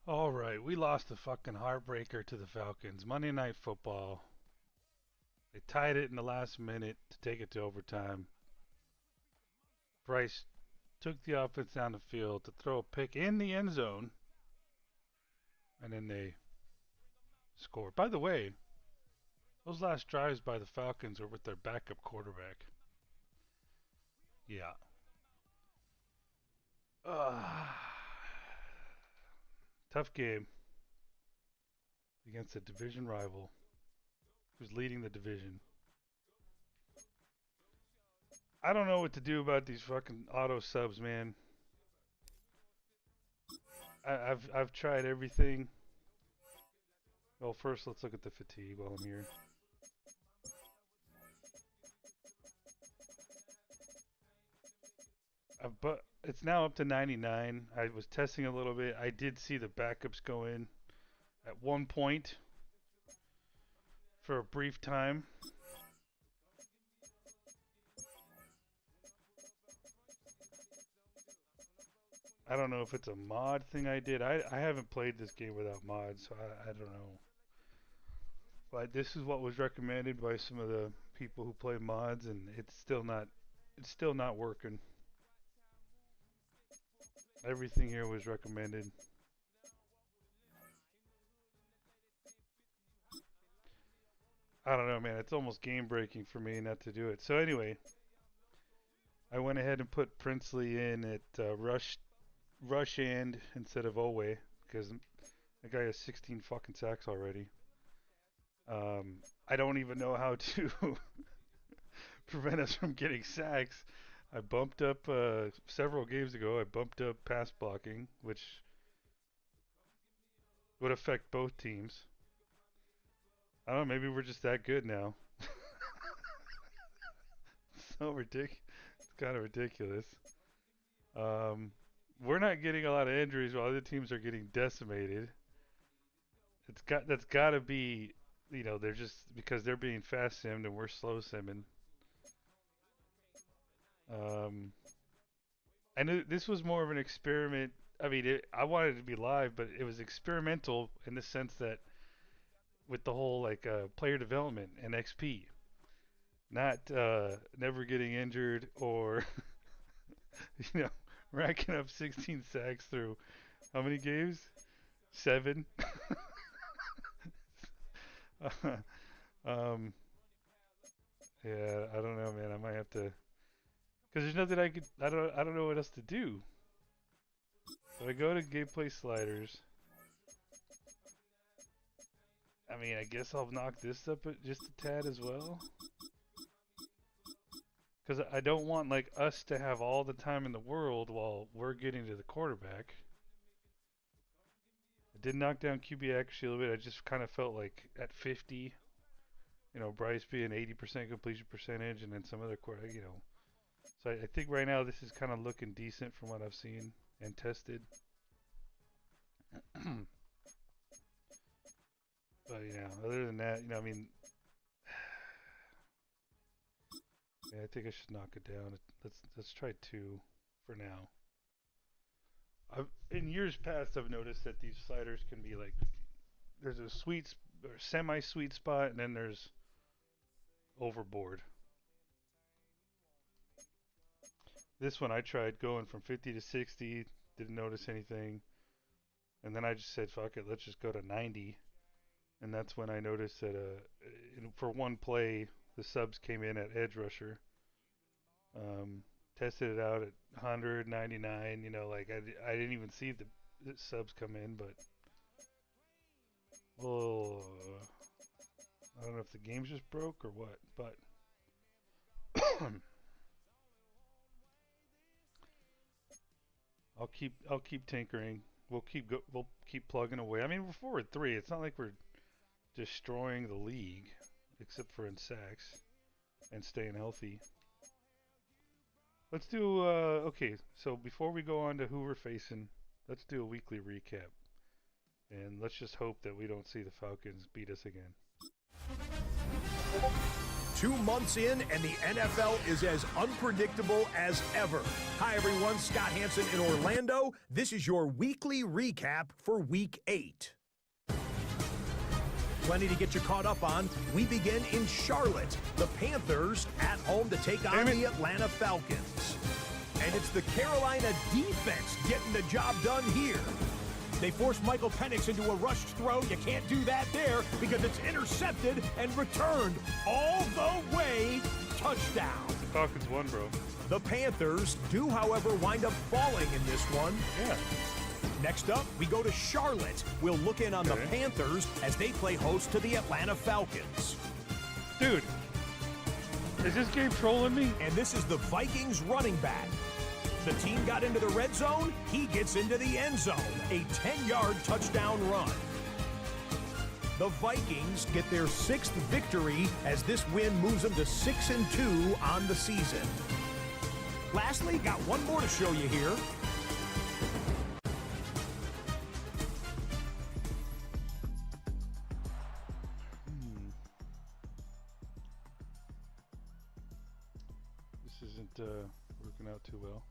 All right, we lost a fucking heartbreaker to the Falcons. Monday Night Football. They tied it in the last minute to take it to overtime. Bryce took the offense down the field to throw a pick in the end zone, and then they scored. By the way, those last drives by the Falcons were with their backup quarterback. Yeah. Uh, Tough game against a division rival who's leading the division. I don't know what to do about these fucking auto subs, man. I've tried everything. Well, first let's look at the fatigue while I'm here. But it's now up to 99. I was testing a little bit. I did see the backups go in at one point for a brief time. I don't know if it's a mod thing I did. I haven't played this game without mods, so I don't know. But this is what was recommended by some of the people who play mods, and it's still not working. Everything here was recommended. I don't know, man. It's almost game breaking for me not to do it. So anyway, I went ahead and put Princely in at rush and instead of Owe because the guy has 16 fucking sacks already. I don't even know how to prevent us from getting sacks. I bumped up several games ago. I bumped up pass blocking, which would affect both teams. I don't know. Maybe we're just that good now. So ridiculous. It's kind of ridiculous. Um, we're not getting a lot of injuries while other teams are getting decimated. That's got to be, they're just because they're being fast simmed and we're slow simming. Um, I knew this was more of an experiment. I mean, I wanted it to be live, but it was experimental in the sense that with the whole like player development and XP, not never getting injured or you know racking up 16 sacks through how many games? 7. um, yeah, I don't know, man. I might have to because there's nothing I could. I don't know what else to do. So I go to gameplay sliders. I mean, I guess I'll knock this up just a tad as well. Because I don't want like us to have all the time in the world while we're getting to the quarterback. I did knock down QB accuracy a little bit. I just kind of felt like at 50, Bryce being 80% completion percentage, and then some other quarterback. So I think right now this is kind of looking decent from what I've seen and tested. But other than that, I mean, yeah, I think I should knock it down. Let's try 2 for now. In years past, I've noticed that these sliders can be like there's a sweet or semi-sweet spot, and then there's overboard. This one I tried going from 50 to 60, didn't notice anything, and then I just said fuck it, let's just go to 90, and that's when I noticed that for one play the subs came in at edge rusher. Um, Tested it out at 199. Like I didn't even see the subs come in, but oh, I don't know if the game just broke or what, but I'll keep tinkering. We'll keep plugging away. I mean, we're 4-3. It's not like we're destroying the league, except for in sacks and staying healthy. Let's do okay. So before we go on to who we're facing, let's do a weekly recap, and let's just hope that we don't see the Falcons beat us again. 2 months in, and the NFL is as unpredictable as ever. Hi, everyone. Scott Hansen in Orlando. This is your weekly recap for Week 8. Plenty to get you caught up on. We begin in Charlotte. The Panthers at home to take on the Atlanta Falcons. And it's the Carolina defense getting the job done here. They forced Michael Penix into a rushed throw. You can't do that there because it's intercepted and returned all the way. Touchdown. The Falcons won, bro. The Panthers do, however, wind up falling in this one. Yeah. Next up, we go to Charlotte. We'll look in on the Panthers as they play host to the Atlanta Falcons. Dude, is this game trolling me? And this is the Vikings running back. The team got into the red zone. He gets into the end zone. A 10-yard touchdown run. The Vikings get their 6th victory as this win moves them to 6-2 on the season. Lastly, got one more to show you here. This isn't working out too well.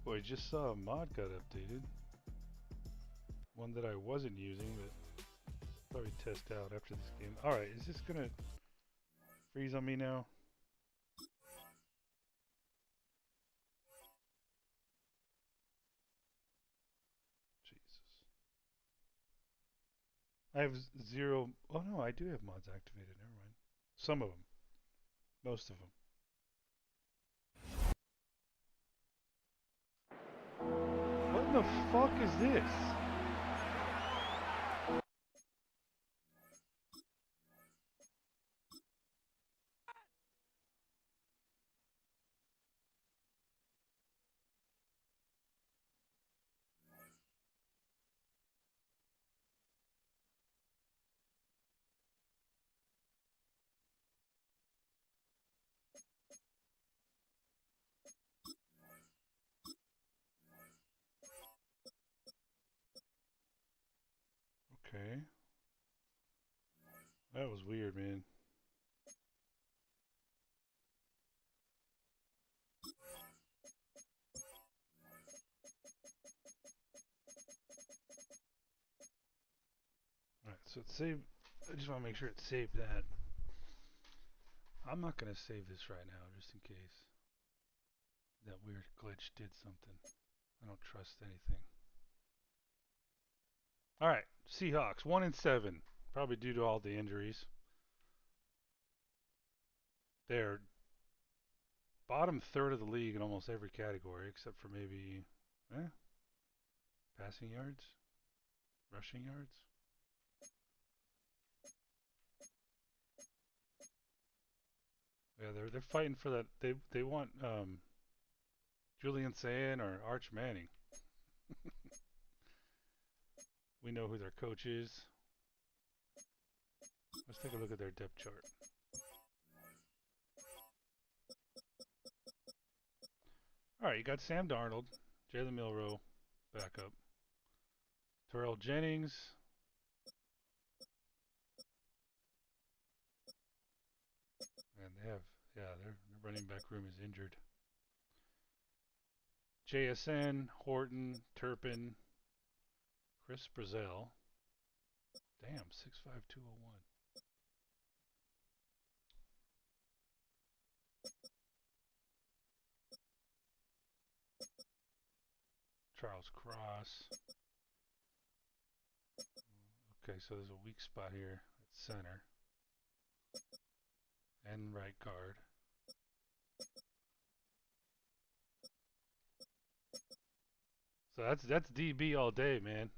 Boy, I just saw a mod got updated. One that I wasn't using, but probably test out after this game. Alright, is this gonna freeze on me now? Jesus. I have 0. Oh no, I do have mods activated. Never mind. Some of them. Most of them. What the fuck is this? Okay. That was weird, man. Alright, so it's saved. I just want to make sure it saved that. I'm not going to save this right now, just in case that weird glitch did something. I don't trust anything. Alright, Seahawks, 1-7. Probably due to all the injuries. They're bottom third of the league in almost every category, except for maybe passing yards, rushing yards. Yeah, they're fighting for that. They want Julian Sayin or Arch Manning. We know who their coach is. Let's take a look at their depth chart. Alright, you got Sam Darnold, Jalen Milroe, backup. Terrell Jennings. And they have, their running back room is injured. JSN, Horton, Turpin, Chris Brazel. Damn, 6'5", 201. Charles Cross. Okay, so there's a weak spot here at center. And right guard. So that's DB all day, man.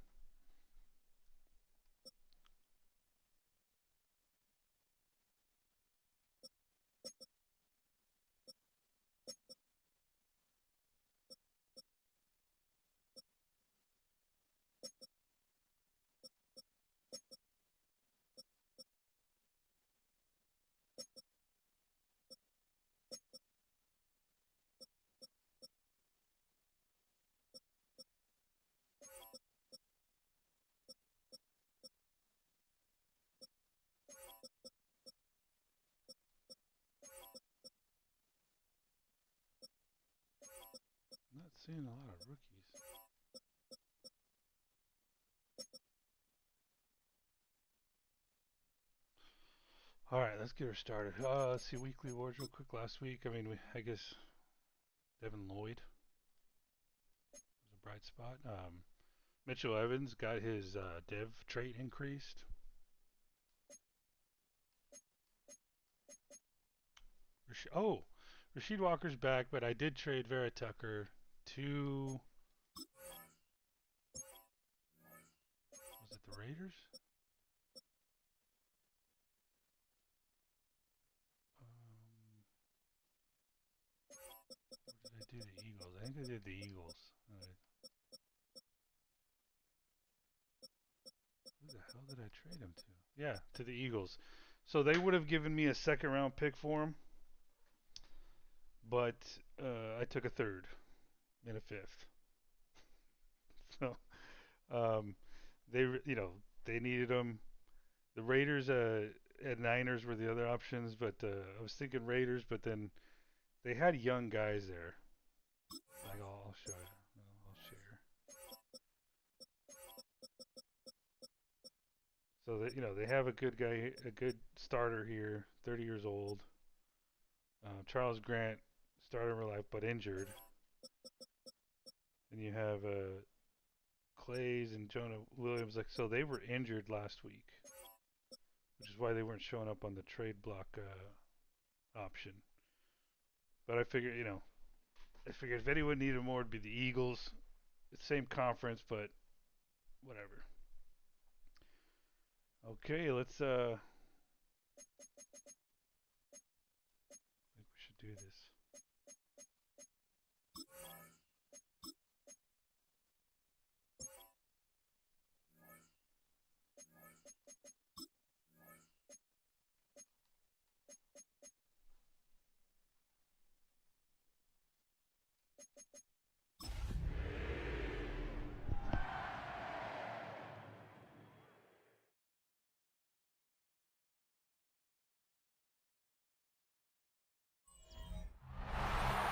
Seeing a lot of rookies. All right, let's get her started. Let's see weekly awards real quick. Last week, I mean, I guess Devin Lloyd was a bright spot. Mitchell Evans got his dev trait increased. Rasheed Walker's back, but I did trade Vera Tucker to, was it the Raiders? Or did I do the Eagles? I think I did the Eagles. Who the hell did I trade him to? Yeah, to the Eagles. So they would have given me a second round pick for him, but I took a third and a fifth. So they they needed him. The Raiders and Niners were the other options, but I was thinking Raiders, but then they had young guys there. Like I'll show you. I'll share. So that they have a good guy, a good starter here, 30 years old. Charles Grant started in real life but injured. And you have Clays and Jonah Williams. Like so, they were injured last week, which is why they weren't showing up on the trade block option. But I figured, if anyone needed more, it'd be the Eagles. It's same conference, but whatever. Okay, let's. I think we should do this.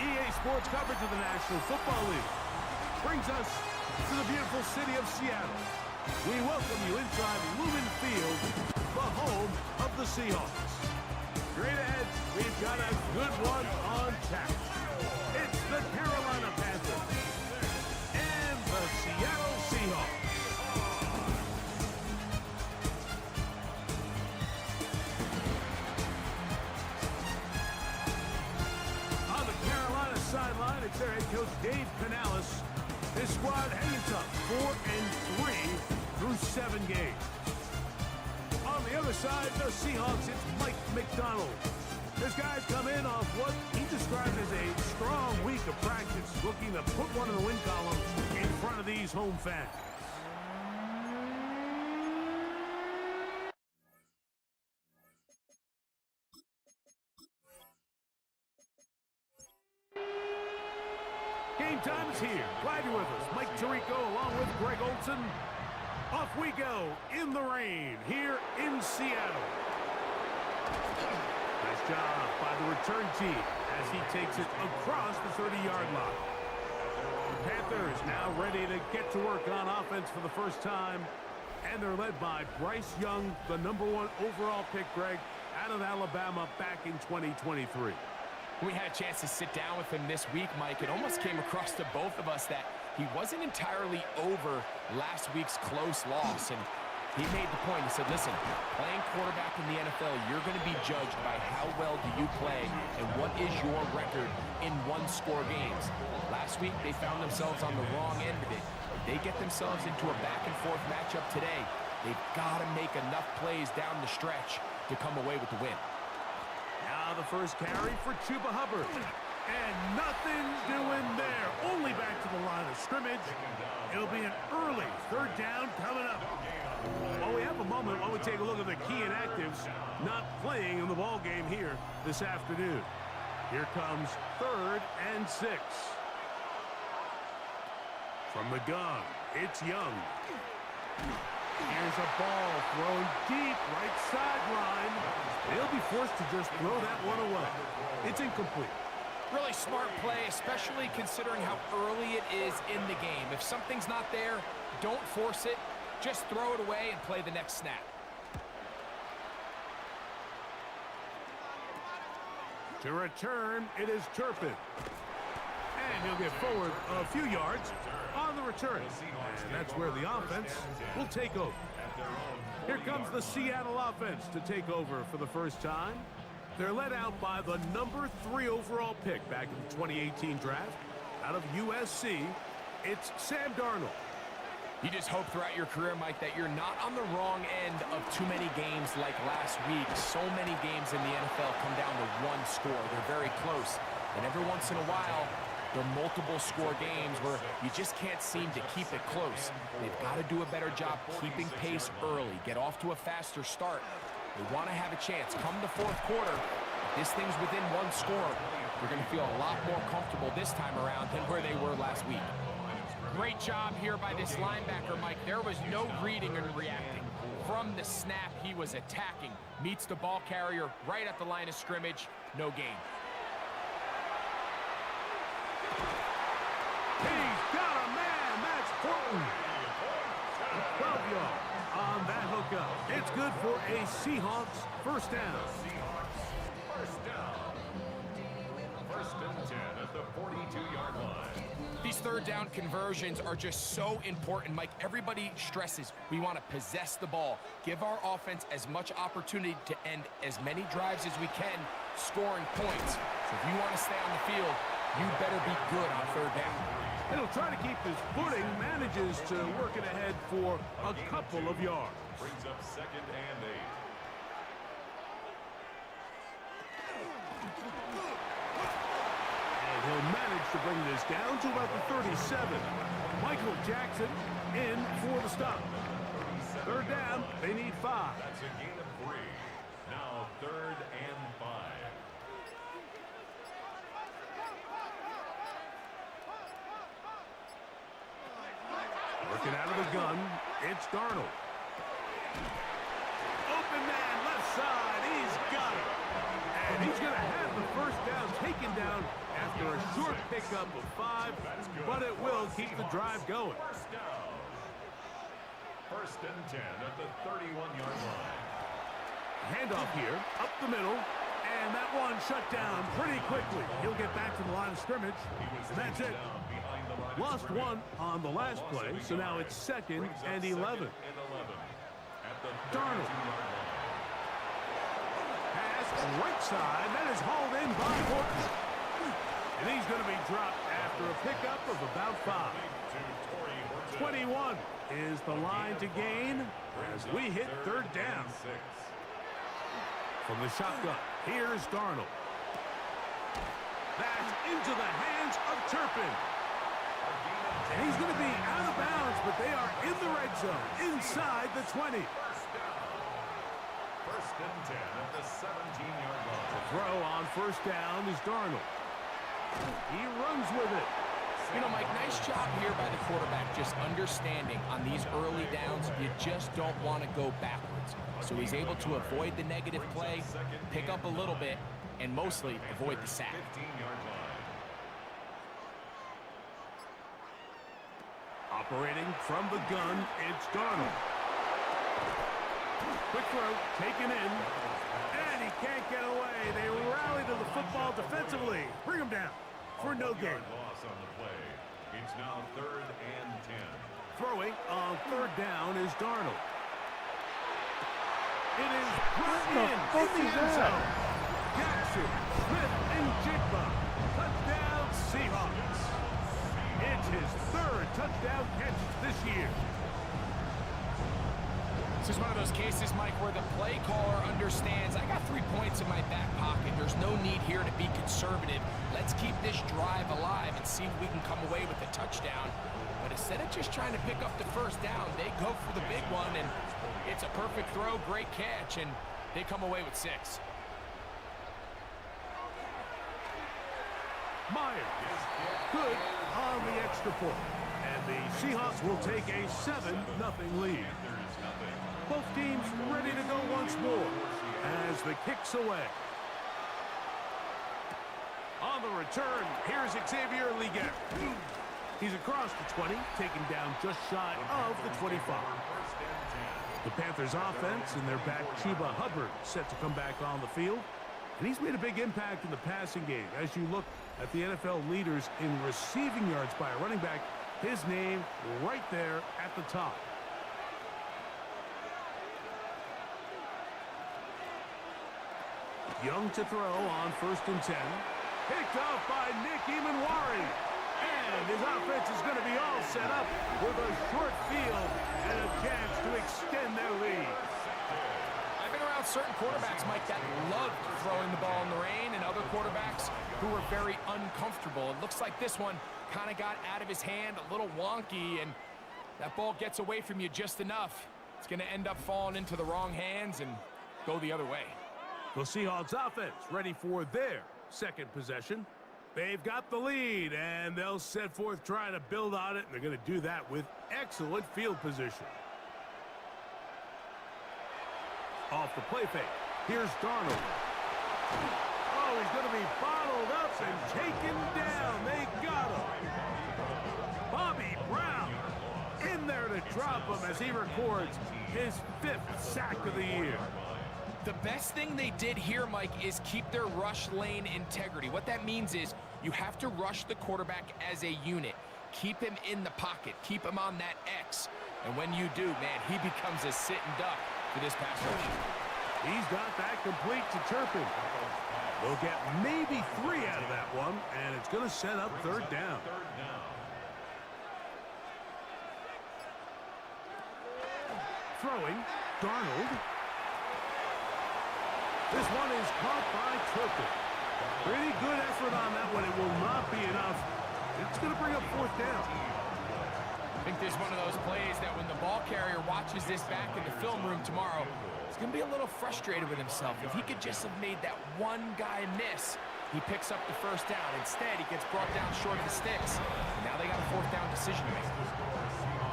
EA Sports coverage of the National Football League brings us to the beautiful city of Seattle. We welcome you inside Lumen Field, the home of the Seahawks. Straight ahead, we've got a good one on tap. It's the Carolina Panthers and the Seattle Seahawks. Sideline, it's their head coach Dave Canales. His squad hanging tough, 4-3 through 7 games. On the other side, the Seahawks, it's Mike McDonald. His guys come in off what he described as a strong week of practice, looking to put one in the win column in front of these home fans. Game time is here. Glad you're with us. Mike Tirico along with Greg Olson. Off we go in the rain here in Seattle. Nice job by the return team as he takes it across the 30-yard line. The Panthers now ready to get to work on offense for the first time. And they're led by Bryce Young, the #1 overall pick, Greg, out of Alabama back in 2023. We had a chance to sit down with him this week, Mike. It almost came across to both of us that he wasn't entirely over last week's close loss. And he made the point. He said, listen, playing quarterback in the NFL, you're going to be judged by how well do you play and what is your record in one-score games. Last week, they found themselves on the wrong end of it. If they get themselves into a back-and-forth matchup today, they've got to make enough plays down the stretch to come away with the win. Now the first carry for Chuba Hubbard. And nothing doing there. Only back to the line of scrimmage. It'll be an early 3rd down coming up. While we have a moment, while we take a look at the key inactives not playing in the ball game here this afternoon. Here comes 3rd and 6. From the gun, it's Young. Here's a ball thrown deep, right sideline. They'll be forced to just throw that one away. It's incomplete. Really smart play, especially considering how early it is in the game. If something's not there, don't force it. Just throw it away and play the next snap. To return, it is Turpin. And he'll get forward a few yards on the return. And that's where the offense will take over. Here comes the Seattle offense to take over for the first time. They're led out by the number 3 overall pick back in the 2018 draft. Out of USC, it's Sam Darnold. You just hope throughout your career, Mike, that you're not on the wrong end of too many games like last week. So many games in the NFL come down to one score. They're very close. And every once in a while, there are multiple score games where you just can't seem to keep it close. They've got to do a better job keeping pace early, get off to a faster start. They want to have a chance. Come the fourth quarter, if this thing's within one score, you're going to feel a lot more comfortable this time around than where they were last week. Great job here by this linebacker, Mike. There was no reading and reacting. From the snap, he was attacking. Meets the ball carrier right at the line of scrimmage. No gain. He's got a man. That's Horton. 12 yards on that hookup. It's good for a Seahawks first down. First and 10 at the 42-yard line. These third down conversions are just so important, Mike. Everybody stresses we want to possess the ball, give our offense as much opportunity to end as many drives as we can, scoring points. So if you want to stay on the field, you better be good on third down. And he'll try to keep his footing, manages to work it ahead for a couple of yards. Brings up 2nd and 8. He'll manage to bring this down to about the 37. Michael Jackson in for the stop. Third down, they need 5. That's a gain of 3. Now 3rd and 5. Working out of the gun, it's Darnold. Open man, left side, he's got it. And he's going to have the first down taken down after a short pickup of 5, but it will keep the drive going. First down. 1st and 10 at the 31-yard line. Handoff here, up the middle, and that one shut down pretty quickly. He'll get back to the line of scrimmage, and that's it. Lost one on the last play, so now it's 2nd and 11. Darnold. Pass right side, that is hauled in by Horton. And he's going to be dropped after a pickup of about 5. 21 is the line to gain as we hit third down. From the shotgun, here's Darnold. That's into the hands of Turpin. And he's going to be out of bounds, but they are in the red zone, inside the 20. 1st and 10 at the 17-yard line. The throw on first down is Darnold. He runs with it. You know, Mike, nice job here by the quarterback, just understanding on these early downs, you just don't want to go backwards. So he's able to avoid the negative play, pick up a little bit, and mostly avoid the sack. 15-yard line. Operating from the gun, it's Darnold. Quick throw, taken in, and he can't get away. They rally to the football defensively. Bring him down for no gain. Loss on the play. It's now 3rd and 10. Throwing on third down is Darnold. It is brought in the end zone. Jackson, Smith, and Jigba. Touchdown, Seahawks. It's his 3rd touchdown catch this year. This is one of those cases, Mike, where the play caller understands, I got 3 points in my back pocket. There's no need here to be conservative. Let's keep this drive alive and see if we can come away with a touchdown. But instead of just trying to pick up the first down, they go for the big one, and it's a perfect throw, great catch, and they come away with 6. Myers, good on the extra point. And the Seahawks will take a 7-0 lead. Both teams ready to go once more as the kick's away. On the return. Here's Xavier Liget. He's across the 20, taken down just shy of the 25. The Panthers offense and their back Chuba Hubbard set to come back on the field. And he's made a big impact in the passing game. As you look at the NFL leaders in receiving yards by a running back, his name right there at the top. Young to throw on 1st and 10. Picked off by Nick Emanwari. And his offense is going to be all set up with a short field and a chance to extend their lead. I've been around certain quarterbacks, Mike, that loved throwing the ball in the rain, and other quarterbacks who were very uncomfortable. It looks like this one kind of got out of his hand, a little wonky, and that ball gets away from you just enough. It's going to end up falling into the wrong hands and go the other way. The Seahawks offense ready for their second possession. They've got the lead, and they'll set forth trying to build on it, and they're going to do that with excellent field position. Off the play fake. Here's Darnold. Oh, he's going to be bottled up and taken down. They got him. Bobby Brown in there to drop him as he records his 5th sack of the year. The best thing they did here, Mike, is keep their rush lane integrity. What that means is you have to rush the quarterback as a unit. Keep him in the pocket. Keep him on that X. And when you do, man, he becomes a sitting duck for this pass rush. He's got that complete to Turpin. They'll get maybe 3 out of that one, and it's going to set up 3rd down. Throwing, Darnold. This one is caught by Turpin. Pretty good effort on that one. It will not be enough. It's going to bring up 4th down. I think there's one of those plays that when the ball carrier watches this back in the film room tomorrow, he's going to be a little frustrated with himself. If he could just have made that one guy miss, he picks up the 1st down. Instead, he gets brought down short of the sticks. And now they got a 4th down decision to make.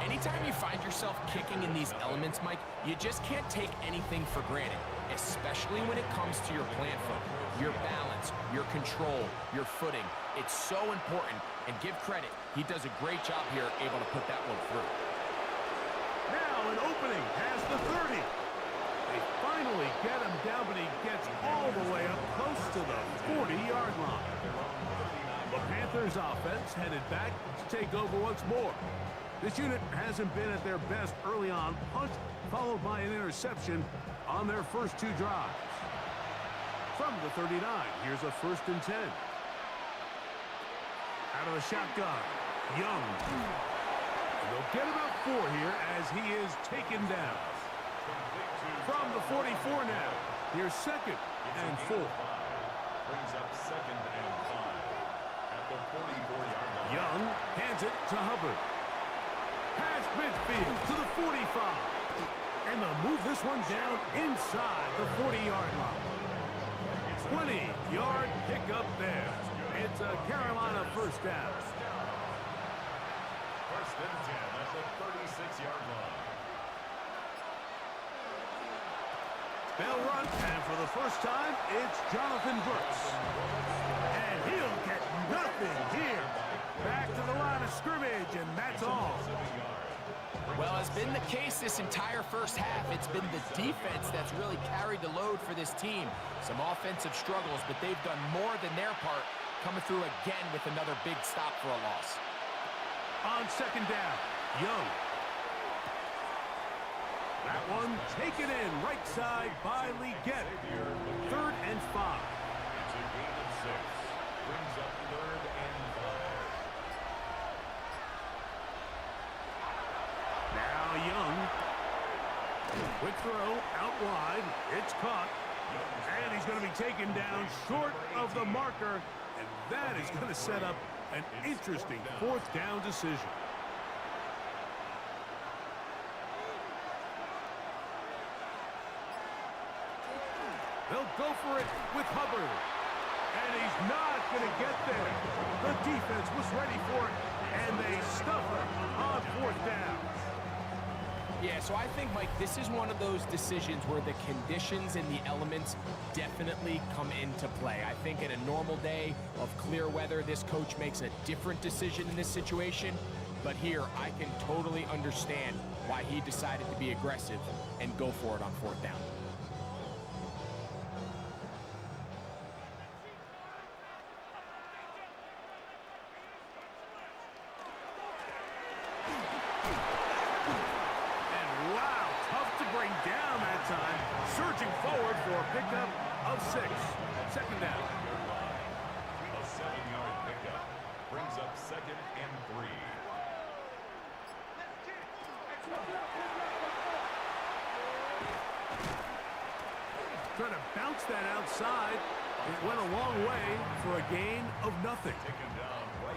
Anytime you find yourself kicking in these elements, Mike, you just can't take anything for granted, especially when it comes to your plant foot, your balance, your control, your footing. It's so important, and give credit. He does a great job here able to put that one through. Now an opening past the 30. They finally get him down, but he gets all the way up close to the 40-yard line. The Panthers offense headed back to take over once more. This unit hasn't been at their best early on. Punt followed by an interception on their first 2 drives. From the 39, here's a 1st and 10. Out of the shotgun, Young. And they'll get about 4 here as he is taken down. From the 44 now, here's 2nd and 4. Brings up 2nd and 5 at the 44-yard line. Young hands it to Hubbard. Past midfield to the 45. And they'll move this one down inside the 40-yard line. 20-yard pickup there. It's a Carolina 1st down. 1st and 10 at the 36-yard line. They'll run, and for the first time, it's Jonathan Brooks. And he'll get nothing here. Back to the line of scrimmage, and that's all. Well, as been the case this entire 1st half, it's been the defense that's really carried the load for this team. Some offensive struggles, but they've done more than their part, coming through again with another big stop for a loss. On 2nd down, Young. That one taken in right side by Liget. 3rd and 5. It's a gain of 6. Brings up 3rd and 5. Now Young. Quick throw out wide. It's caught. And he's going to be taken down short of the marker. And that is going to set up an interesting 4th down decision. They'll go for it with Hubbard. And he's not going to get there. The defense was ready for it, and they stuff it on 4th down. Yeah, so I think, Mike, this is one of those decisions where the conditions and the elements definitely come into play. I think in a normal day of clear weather, this coach makes a different decision in this situation. But here, I can totally understand why he decided to be aggressive and go for it on 4th down. Surging forward for a pickup of 6. 2nd down. A 7-yard pickup brings up 2nd and 3. Trying to bounce that outside. It went a long way for a gain of nothing.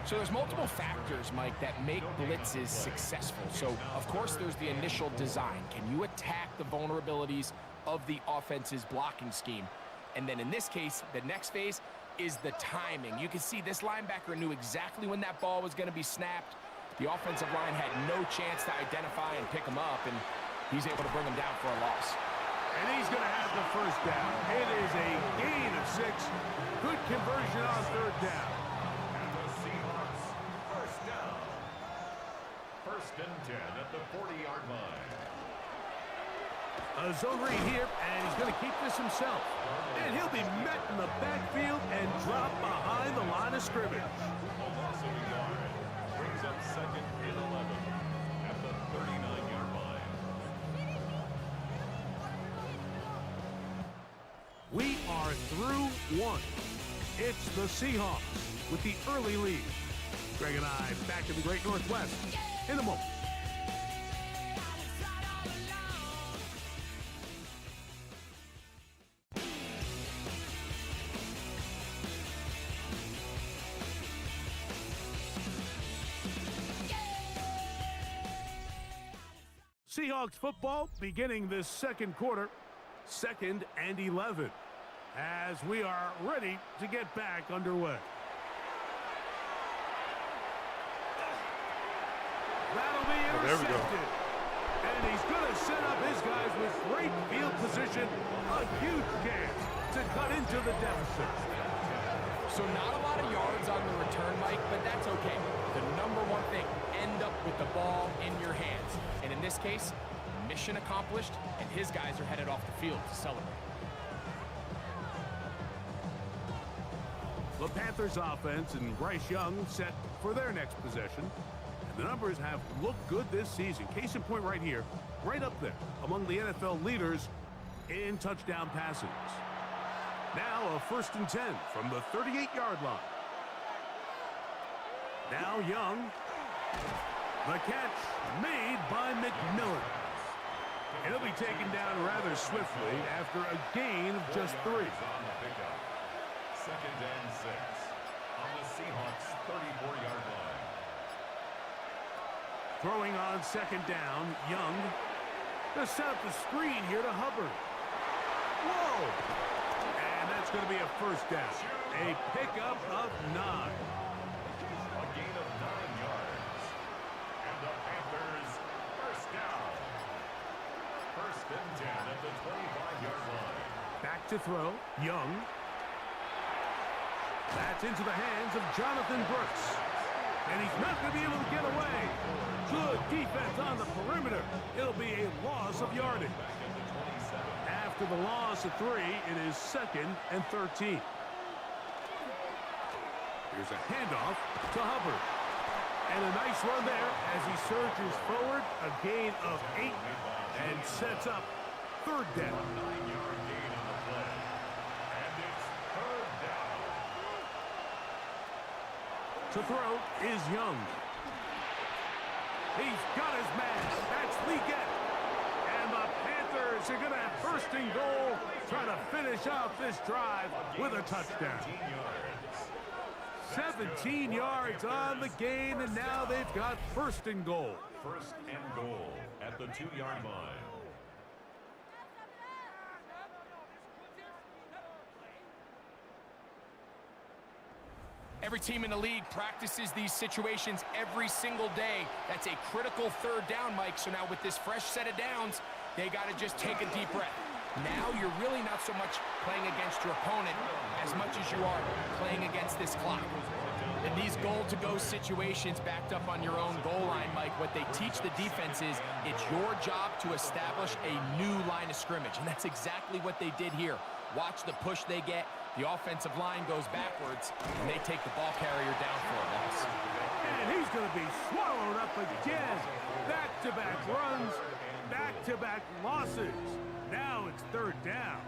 So there's multiple factors, Mike, that make blitzes successful. So, of course, there's the initial design. Can you attack the vulnerabilities of the offense's blocking scheme? And then in this case, the next phase is the timing. You can see this linebacker knew exactly when that ball was going to be snapped. The offensive line had no chance to identify and pick him up, and he's able to bring him down for a loss. And he's going to have the 1st down. It is a gain of 6. Good conversion on 3rd down. Seahawks, 1st down. 1st and 10 at the 40-yard line. A zone read here, and he's going to keep this himself. And he'll be met in the backfield and dropped behind the line of scrimmage. A loss of a yard brings up 2nd and 11 at the 39-yard line. We are through 1. It's the Seahawks with the early lead. Greg and I back in the Great Northwest in a moment. Seahawks football beginning this 2nd quarter, 2nd and 11, as we are ready to get back underway. That'll be intercepted. There we go. And he's going to set up his guys with great field position, a huge chance to cut into the deficit. So not a lot of yards on the return, Mike, but that's okay. The number one thing, end up with the ball in your hands. And in this case, mission accomplished, and his guys are headed off the field to celebrate. The Panthers offense and Bryce Young set for their next possession. And the numbers have looked good this season. Case in point right here, right up there among the NFL leaders in touchdown passes. Now a 1st and 10 from the 38-yard line. Now Young. The catch made by McMillan. And he'll be taken down rather swiftly after a gain of just 3. On the pickup. 2nd and 6 on the Seahawks 34-yard line. Throwing on 2nd down, Young. Gonna set up the screen here to Hubbard. Whoa! And that's going to be a 1st down. A pickup of 9. A gain of 9 yards. And the Panthers 1st down. 1st and 10 at the 25-yard line. Back to throw, Young. That's into the hands of Jonathan Brooks. And he's not going to be able to get away. Good defense on the perimeter. It'll be a loss of yardage. After the loss of 3, it is 2nd and 13. Here's a handoff to Hubbard. And a nice run there as he surges forward. A gain of 8 and sets up 3rd down. 9-yard gain on the play. And it's 3rd down. To throw is Young. He's got his man. That's Leggett. And the Panthers are going to have 1st and goal, trying to finish off this drive with a touchdown. 17 yards on the gain, and now they've got 1st and goal. 1st and goal at the 2-yard line. Every team in the league practices these situations every single day. That's a critical third down, Mike. So now with this fresh set of downs, they got to just take a deep breath. Now you're really not so much playing against your opponent as much as you are playing against this clock. In these goal-to-go situations backed up on your own goal line, Mike, what they teach the defense is it's your job to establish a new line of scrimmage, and that's exactly what they did here. Watch the push they get. The offensive line goes backwards, and they take the ball carrier down for a loss. And he's going to be swallowed up again. Back-to-back runs, back-to-back losses. Now it's third down.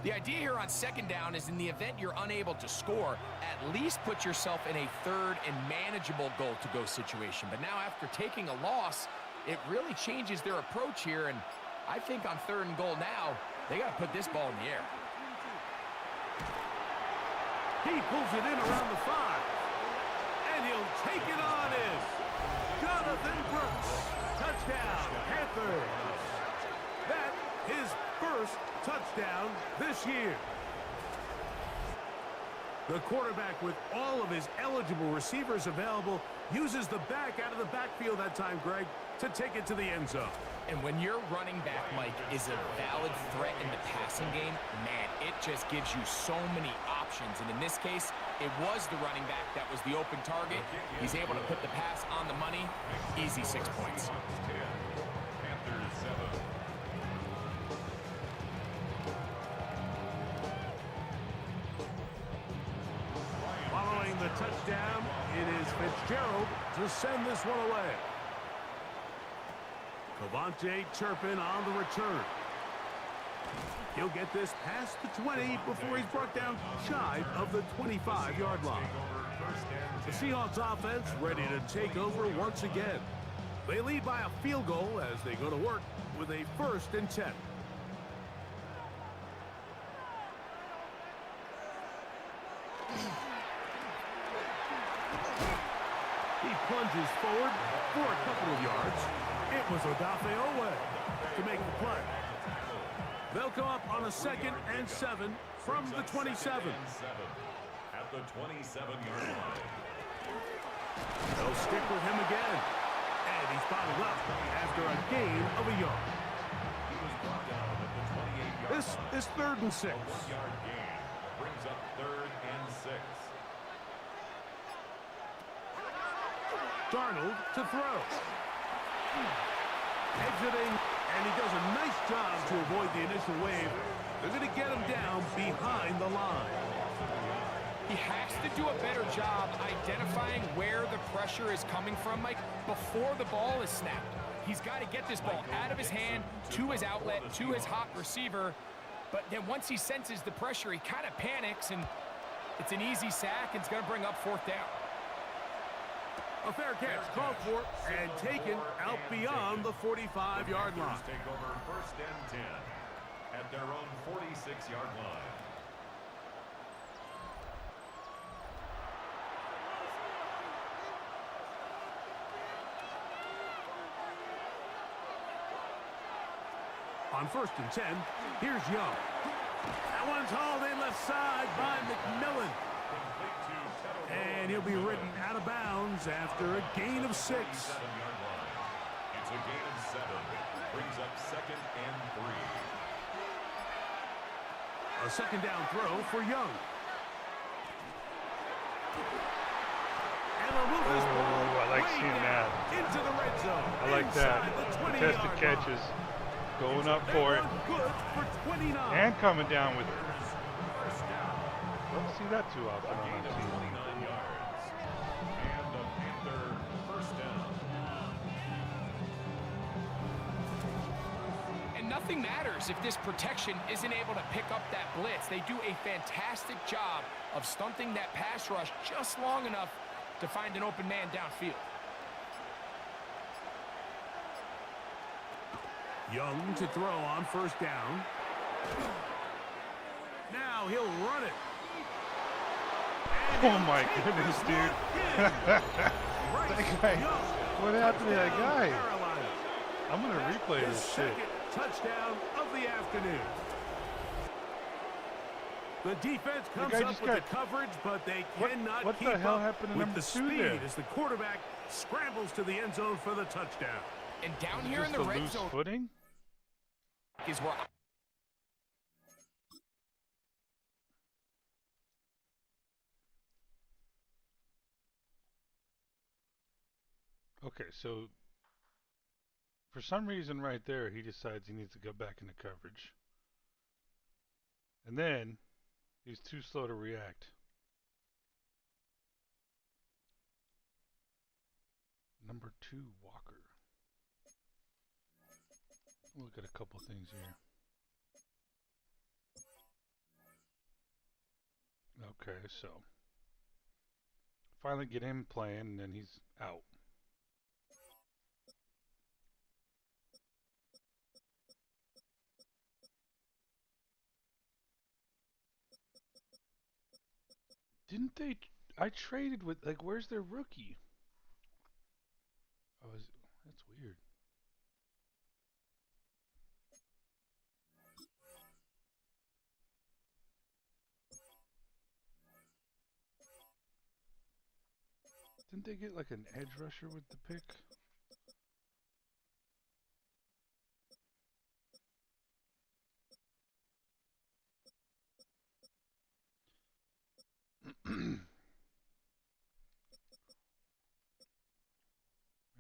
The idea here on second down is in the event you're unable to score, at least put yourself in a third and manageable goal-to-go situation. But now after taking a loss, it really changes their approach here, and I think on third and goal now, they got to put this ball in the air. He pulls it in around the 5. And he'll take it on in. Jonathan Brooks. Touchdown, Panthers. That his first touchdown this year. The quarterback, with all of his eligible receivers available, uses the back out of the backfield that time, Greg, to take it to the end zone. And when your running back, Mike, is a valid threat in the passing game, man, it just gives you so many options. And in this case, it was the running back that was the open target. He's able to put the pass on the money. Easy 6 points. Following the touchdown, it is Fitzgerald to send this one away. Cavante Turpin on the return. He'll get this past the 20 before he's brought down shy of the 25-yard line. The Seahawks offense ready to take over once again. They lead by a field goal as they go to work with a 1st and 10. He plunges forward for a couple of yards. It was Odafe Owe to make the play. They'll come up on a 2nd and 7 from the 27. At the 27-yard line. They'll stick with him again. And he's bottled up after a gain of a yard. He was brought down at the 28-yard line. This is 3rd and 6. 1-yard gain brings up 3rd and 6. Darnold to throw. Exiting, and he does a nice job to avoid the initial wave. They're going to get him down behind the line. He has to do a better job identifying where the pressure is coming from, Mike, before the ball is snapped. He's got to get this ball out of his hand, to his outlet, to his hot receiver. But then once he senses the pressure, he kind of panics, and it's an easy sack, and it's going to bring up 4th down. A fair catch called for and taken out beyond the 45-yard line. Take over 1st and 10 at their own 46-yard line. On 1st and 10, here's Young. That one's hauled in left side by McMillan. And he'll be ridden out of bounds after a gain of 6. It's a gain of 7. Brings up 2nd and 3. A 2nd down throw for Young. And they'll move this ball I like way seeing down that. into the red zone. I like that. Inside the 20-yard Contested line. catches. Going up for it. Good for 29. And coming down with it. Don't see that too often on Gain that of team. 29 yards. And a Panther 1st down. And nothing matters if this protection isn't able to pick up that blitz. They do a fantastic job of stunting that pass rush just long enough to find an open man downfield. Young to throw on 1st down. Now he'll run it. Oh my goodness, dude. That guy, what happened to that guy? I'm going to replay this shit. Second touchdown of the afternoon. The defense comes guy up just with the got- coverage, but they What- cannot what the keep hell up happened to with number the 2 speed there? as the quarterback scrambles to the end zone for the touchdown. And down Is it here in just the a red loose zone footing? is where Okay, so for some reason right there, he decides he needs to go back into coverage. And then he's too slow to react. Number 2, Walker. Look at a couple things here. Okay, so finally get him playing, and then he's out. Didn't they? I traded with, like, where's their rookie? That's weird. Didn't they get like an edge rusher with the pick?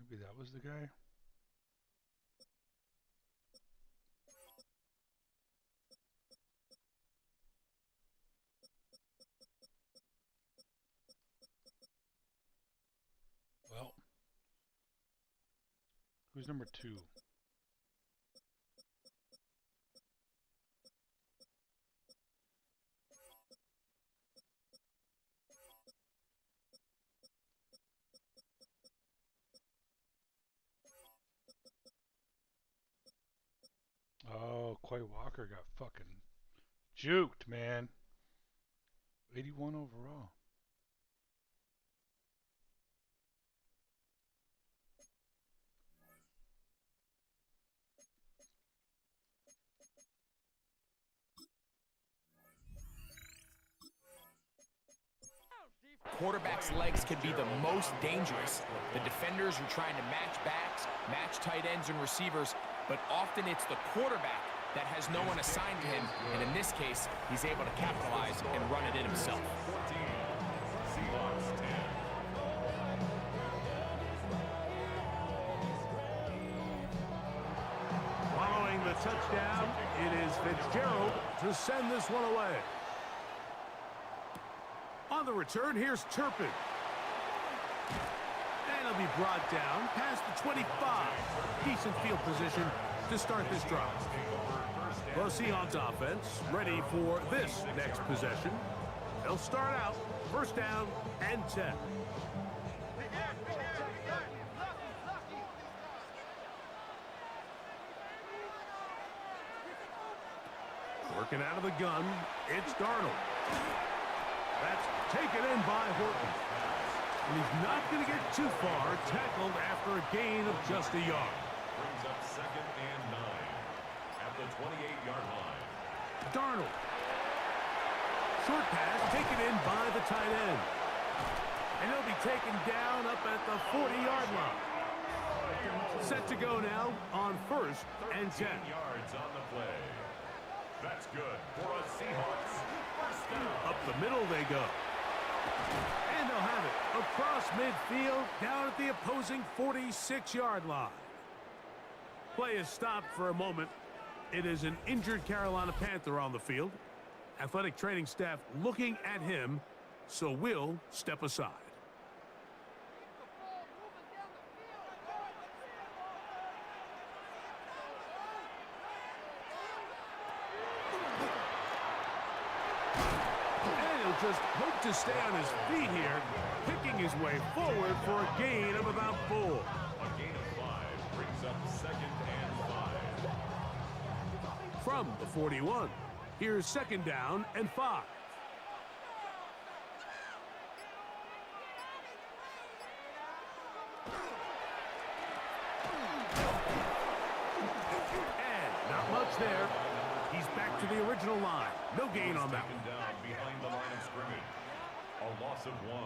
Maybe that was the guy? Well, who's number 2? Oh, Quay Walker got fucking juked, man. 81 overall. quarterback's legs can be the most dangerous. The defenders are trying to match backs, match tight ends and receivers, but often it's the quarterback that has no one assigned to him, and in this case, he's able to capitalize and run it in himself. 14, Seahawks 10. Following the touchdown, it is Fitzgerald to send this one away. On the return, here's Turpin. And he'll be brought down past the 25. Decent field position to start this drive. The Seahawks offense ready for this next possession. They'll start out first down and 10. Working out of the gun, it's Darnold. That's taken in by Horton. And he's not going to get too far, tackled after a gain of just a yard. Brings up 2nd and 9 at the 28-yard line. Darnold. Short pass taken in by the tight end. And he'll be taken down up at the 40-yard line. Set to go now on 1st and 10. 10 yards on the play. That's good for a Seahawks first down. Up the middle they go. And they'll have it across midfield down at the opposing 46-yard line. Play is stopped for a moment. It is an injured Carolina Panther on the field. Athletic training staff looking at him, so we'll step aside. Just hope to stay on his feet here, picking his way forward for a gain of about 4. A gain of 5 brings up 2nd and 5. From the 41, here's 2nd down and 5. And not much there. He's back to the original line. No gain on that one. Down behind the line of scrimmage. A loss of 1.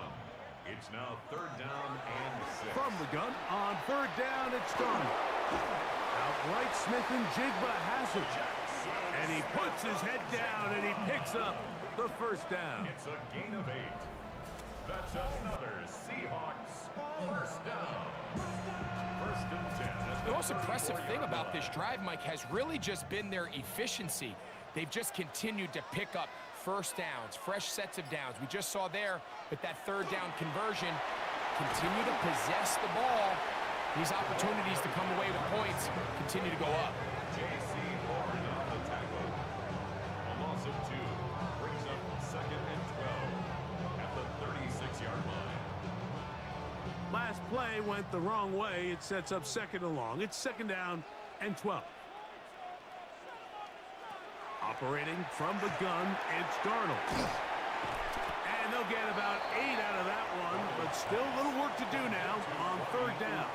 It's now 3rd down and 6. From the gun, on 3rd down, it's Darnold. Outright, Smith and Jigba has it. And he puts his head down, and he picks up the 1st down. It's a gain of 8. That's another Seahawks 1st down. 1st and 10. The most impressive thing about this drive, Mike, has really just been their efficiency. They've just continued to pick up 1st downs, fresh sets of downs. We just saw there with that 3rd down conversion, continue to possess the ball. These opportunities to come away with points continue to go up. J.C. Horn on the tackle. A loss of 2 brings up 2nd and 12 at the 36-yard line. Last play went the wrong way. It sets up 2nd and long. It's 2nd down and 12. Operating from the gun, it's Darnold. And they'll get about 8 out of that one, but still a little work to do now on 3rd down.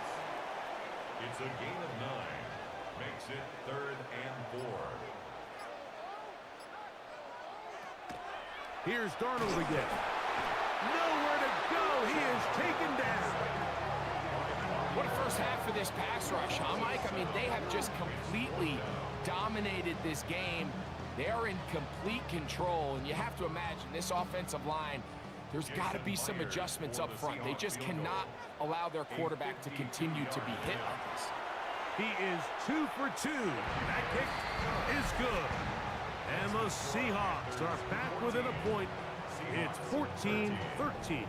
It's a gain of 9. Makes it 3rd and 4. Here's Darnold again. Nowhere to go. He is taken down. What a first half for this pass rush, huh, Mike? I mean, they have just completely dominated this game. They are in complete control, and you have to imagine this offensive line, there's got to be some adjustments up front. They just cannot allow their quarterback to continue to be hit like this. He is 2 for 2. That kick is good. And the Seahawks are back within a point. It's 14-13.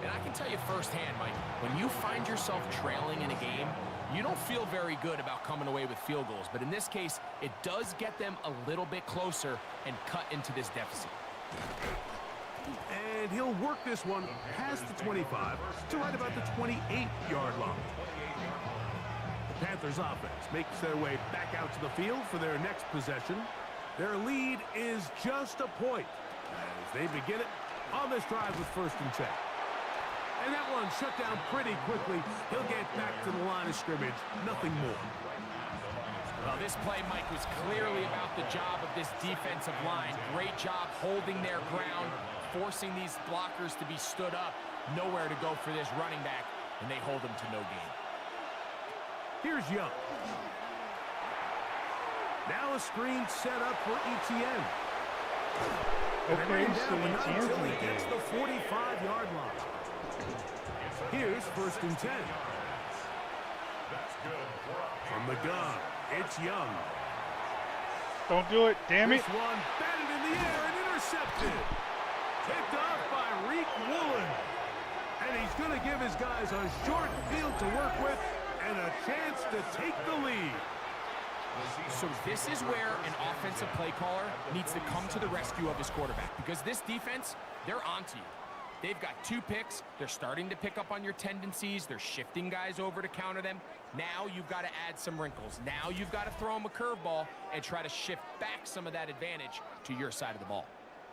And I can tell you firsthand, Mike, when you find yourself trailing in a game, you don't feel very good about coming away with field goals. But in this case, it does get them a little bit closer and cut into this deficit. And he'll work this one past the 25 to right about the 28-yard line. The Panthers offense makes their way back out to the field for their next possession. Their lead is just a point as they begin it on this drive with 1st and 10. And that one shut down pretty quickly. He'll get back to the line of scrimmage. Nothing more. Well, this play, Mike, was clearly about the job of this defensive line. Great job holding their ground, forcing these blockers to be stood up. Nowhere to go for this running back, and they hold him to no gain. Here's Young. Now a screen set up for Etienne. Okay, so Until Etienne's in he the gets game. the 45-yard line. Here's 1st and 10. From the gun, it's Young. Don't do it, damn it. This one batted in the air and intercepted. Picked off by Reek Woolen. And he's going to give his guys a short field to work with and a chance to take the lead. So this is where an offensive play caller needs to come to the rescue of his quarterback, because this defense, they're onto you. They've got 2 picks. They're starting to pick up on your tendencies. They're shifting guys over to counter them. Now you've got to add some wrinkles. Now you've got to throw them a curveball and try to shift back some of that advantage to your side of the ball.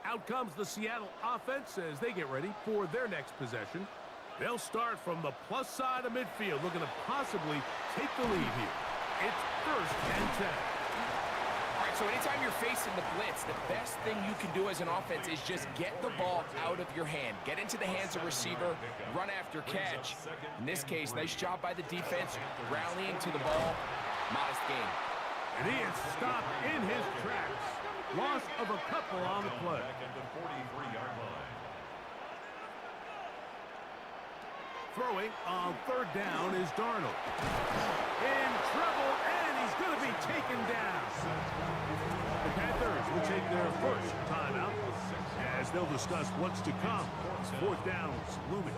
Out comes the Seattle offense as they get ready for their next possession. They'll start from the plus side of midfield, looking to possibly take the lead here. It's 1st and 10. All right, so anytime you're facing the blitz, the best thing you can do as an offense is just get the ball out of your hand. Get into the hands of receiver, run after catch. In this case, nice job by the defense, rallying to the ball. Modest gain. And he is stopped in his tracks. Loss of a couple on the play. Back at the 43-yard line. Throwing on 3rd down is Darnold. In trouble, and he's going to be taken down. The Panthers will take their first timeout as they'll discuss what's to come. 4th down's looming.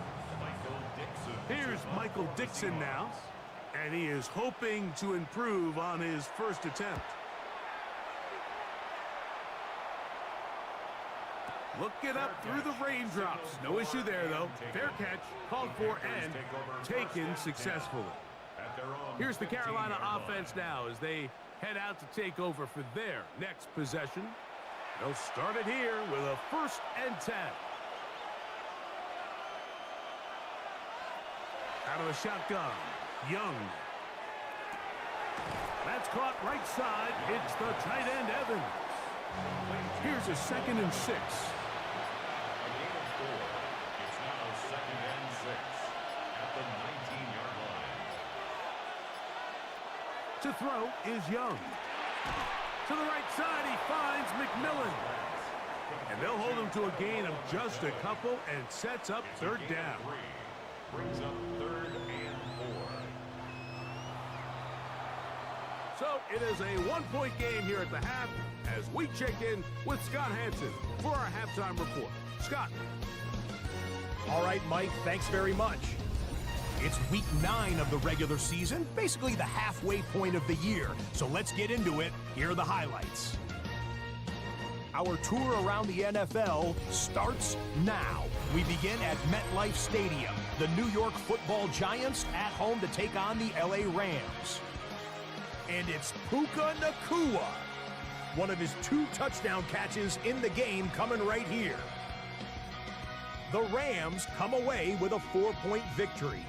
Here's Michael Dixon now, and he is hoping to improve on his first attempt. Looking up through the raindrops. No issue there, though. Fair catch, called for, and taken successfully. Here's the Carolina offense now as they head out to take over for their next possession. They'll start it here with a 1st and 10. Out of the shotgun, Young. That's caught right side. It's the tight end, Evans. Here's a 2nd and 6. A gain of 4. It's now 2nd and 6 at the 19-yard line. To throw is Young. To the right side, he finds McMillan. And they'll hold him to a gain of just a couple and sets up 3rd down. Brings up 3rd and 4. So it is a 1-point game here at the half as we check in with Scott Hansen for our halftime report. Scott. All right, Mike, thanks very much. It's week 9 of the regular season, basically the halfway point of the year. So let's get into it. Here are the highlights. Our tour around the NFL starts now. We begin at MetLife Stadium. The New York Football Giants at home to take on the LA Rams. And it's Puka Nacua. One of his 2 touchdown catches in the game coming right here. The Rams come away with a 4-point victory.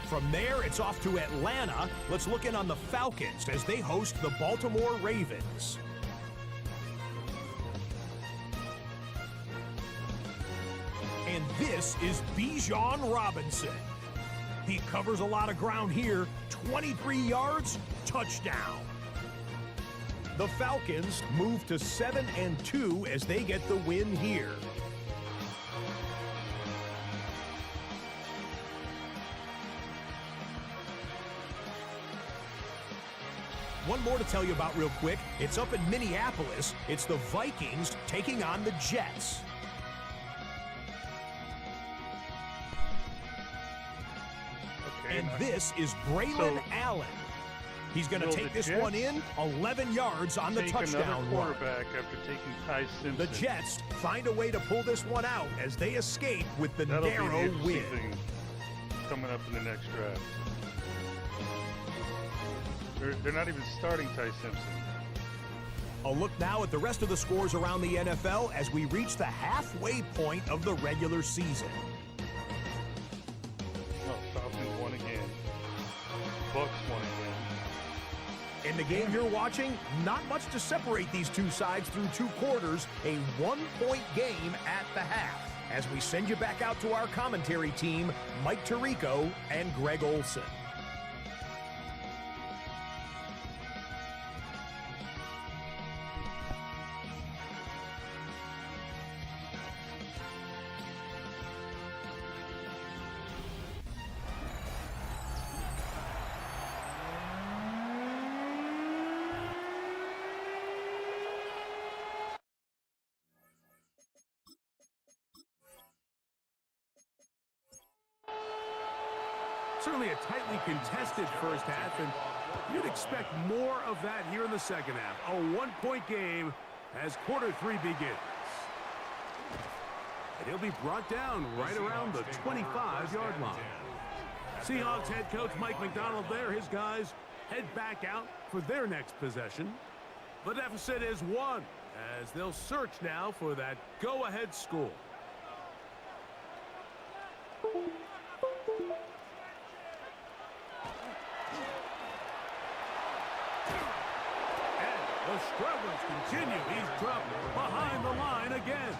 From there, it's off to Atlanta. Let's look in on the Falcons as they host the Baltimore Ravens. And this is Bijan Robinson. He covers a lot of ground here. 23 yards, touchdown. The Falcons move to 7-2 as they get the win here. One more to tell you about real quick. It's up in Minneapolis. It's the Vikings taking on the Jets. Okay, And this is Braylon Allen. He's going to take this one in, 11 yards on the touchdown run. Quarterback after taking Ty Simpson. The Jets find a way to pull this one out as they escape with the That'll narrow be the interesting win. thing coming up in the next draft. They're not even starting Ty Simpson. A look now at the rest of the scores around the NFL as we reach the halfway point of the regular season. Oh, Falcons won again. Bucks won again. In the game you're watching, not much to separate these two sides through 2 quarters. A 1-point game at the half. As we send you back out to our commentary team, Mike Tirico and Greg Olson. Certainly a tightly contested first half, and you'd expect more of that here in the second half. A 1-point game as quarter 3 begins. And he'll be brought down right around the 25-yard line. Seahawks head coach Mike McDonald there. His guys head back out for their next possession. The deficit is 1 as they'll search now for that go-ahead score. The struggles continue. He's dropped behind the line again.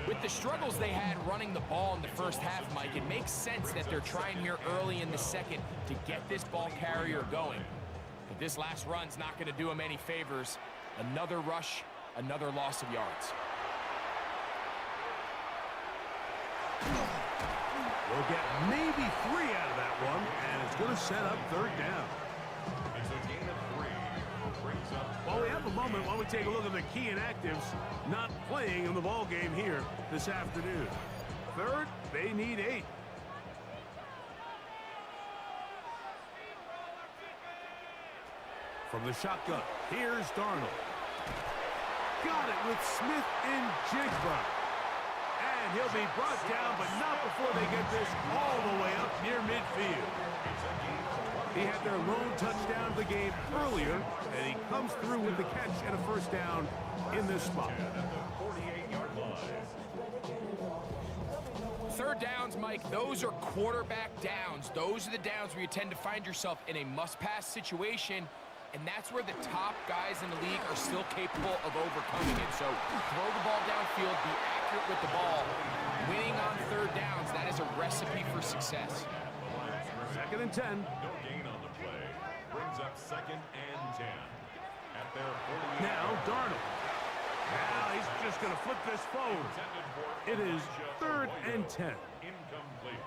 With the struggles they had running the ball in the first half, Mike, it makes sense that they're trying here early in the second to get this ball carrier going. But this last run's not going to do him any favors. Another rush, another loss of yards. We'll get maybe 3 out of that one, and it's going to set up 3rd down. It's a gain of 3. Brings up. While we have a moment, while we take a look at the key inactives not playing in the ball game here this afternoon. 3rd, they need 8. From the shotgun, here's Darnold. Got it with Smith and Jigba. And he'll be brought down, but not before they get this all the way up near midfield. He had their lone touchdown of the game earlier, and he comes through with the catch and a first down in this spot. Third downs, Mike, those are quarterback downs. Those are the downs where you tend to find yourself in a must-pass situation, and that's where the top guys in the league are still capable of overcoming it. So throw the ball downfield, be accurate with the ball. Winning on third downs, that is a recipe for success. 2nd and 10. No gain on the play. Brings up 2nd and 10. At their 48. Now Darnold. Now he's just going to flip this forward. It is 3rd and 10. Incomplete.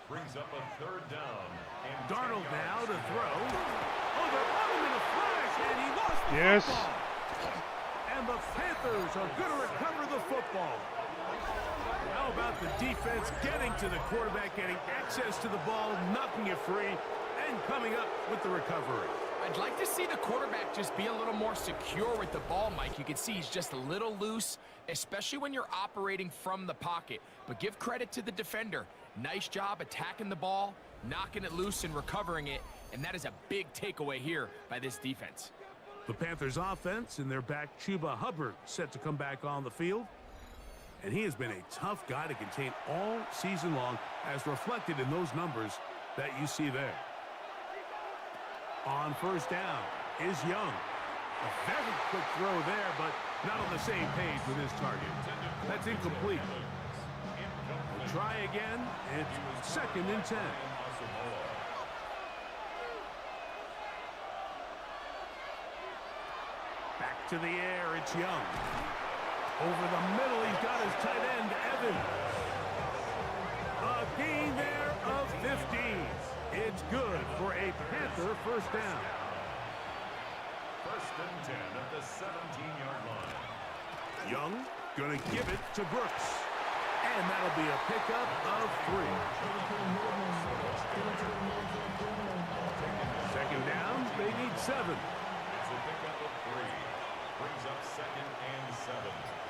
Brings up a 3rd down. And Darnold now to throw. Oh, they're on him in a flash, and he lost the Yes. football. And the Panthers are going to recover the football. How about the defense getting to the quarterback, getting access to the ball, knocking it free, and coming up with the recovery? I'd like to see the quarterback just be a little more secure with the ball, Mike. You can see he's just a little loose, especially when you're operating from the pocket. But give credit to the defender. Nice job attacking the ball, knocking it loose and recovering it, and that is a big takeaway here by this defense. The Panthers offense and their back Chuba Hubbard set to come back on the field. And he has been a tough guy to contain all season long, as reflected in those numbers that you see there. On 1st down is Young. A very quick throw there, but not on the same page with his target. That's incomplete. We'll try again. It's 2nd and 10. Back to the air, it's Young. Over the middle, he's got his tight end, Evans. A gain there of 15. It's good for a Panther 1st down. 1st and 10 at the 17-yard line. Young gonna give it to Brooks. And that'll be a pickup of 3. 2nd down, they need 7. It's a pickup of 3. Brings up 2nd and 7.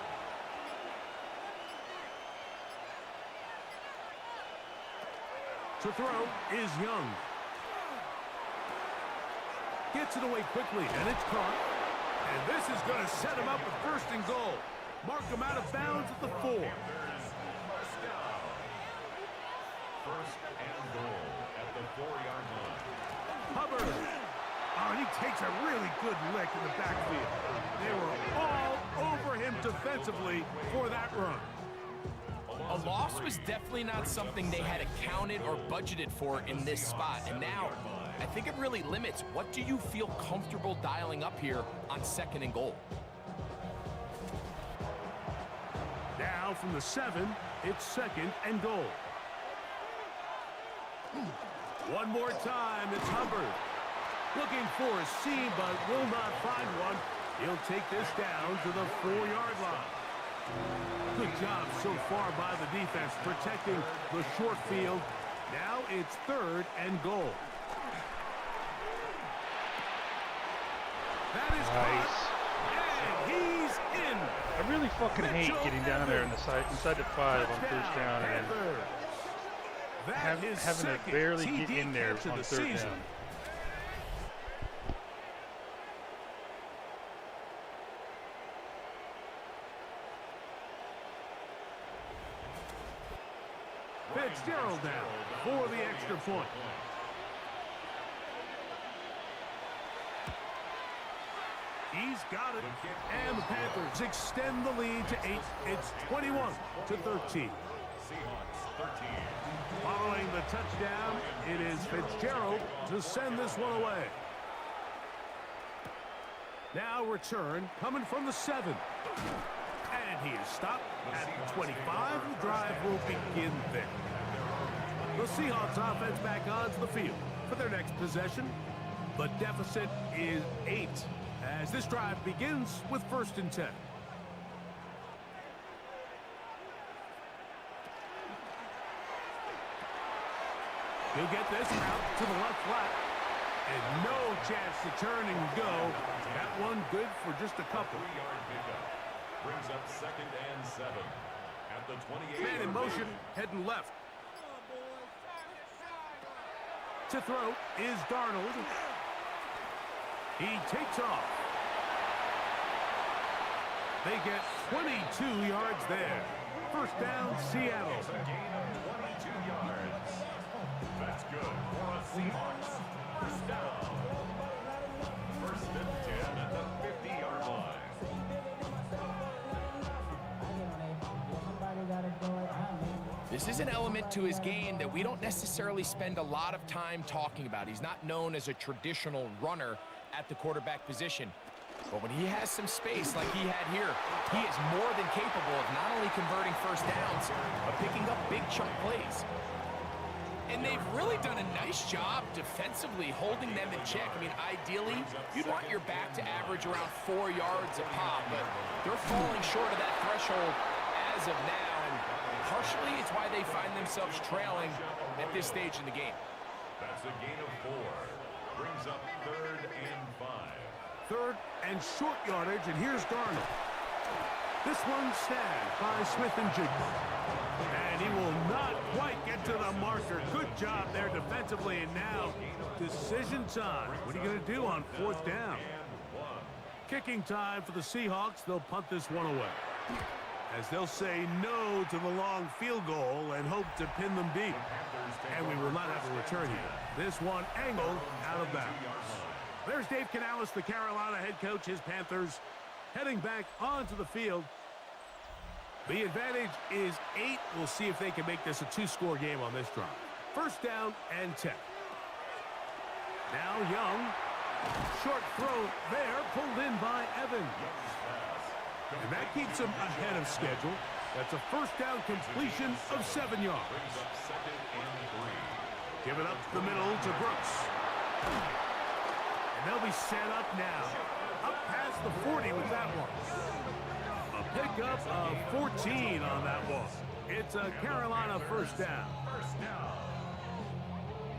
To throw is Young. Gets it away quickly, and it's caught. And this is going to set him up with 1st and goal. Mark him out of bounds at the 4. 1st down. 1st and goal at the 4-yard line. Hubbard. Oh, and he takes a really good lick in the backfield. They were all over him defensively for that run. A loss was definitely not something they had accounted or budgeted for in this spot. And now, I think it really limits what do you feel comfortable dialing up here on 2nd and goal. Now from the 7, it's 2nd and goal. One more time, it's Hubbard. Looking for a seam, but will not find one. He'll take this down to the 4-yard line. Good job so far by the defense protecting the short field. Now it's 3rd and goal. That is Nice. caught, and he's in. I really fucking hate getting down there inside the 5 on 1st down and having to barely get in there on 3rd down. Fitzgerald now for the extra point. He's got it, and the Panthers extend the lead to 8. It's 21-13. Seahawks 13. Following the touchdown, it is Fitzgerald to send this one away. Now return coming from the 7. And he is stopped at 25. The drive will begin there. The Seahawks offense back onto the field for their next possession. The deficit is 8 as this drive begins with 1st and 10. He'll get this out to the left flat. And no chance to turn and go. That one good for just a couple. 3-yard pickup. Brings up 2nd and 7 at the 28. Man in motion, heading left. To throw is Darnold. He takes off. They get 22 yards there. First down, Seattle. It's a gain of 22 yards. That's good for a Seahawks first down. First and 10 at the 50-yard line. This is an element to his game that we don't necessarily spend a lot of time talking about. He's not known as a traditional runner at the quarterback position. But when he has some space like he had here, he is more than capable of not only converting first downs, but picking up big chunk plays. And they've really done a nice job defensively holding them in check. I mean, ideally, you'd want your back to average around 4 yards a pop, but they're falling short of that threshold as of now. And partially, it's why they find themselves trailing at this stage in the game. That's a gain of 4. Brings up 3rd and 5. Third and short yardage, and here's Darnold. This one snagged by Smith and Jigba. And he will not quite get to the marker. Good job there defensively, and now decision time. What are you going to do on 4th down? Kicking time for the Seahawks. They'll punt this one away, as they'll say no to the long field goal and hope to pin them deep. And we will not have a return here. This one angled out of bounds. There's Dave Canales, the Carolina head coach. His Panthers heading back onto the field. The advantage is 8. We'll see if they can make this a 2-score game on this drive. First down and 10. Now Young. Short throw there, pulled in by Evans. And that keeps him ahead of schedule. That's a first down completion of 7 yards. Give it up the middle to Brooks. And they'll be set up now. Up past the 40 with that one. A pickup of 14 on that one. It's a Carolina first down. First down.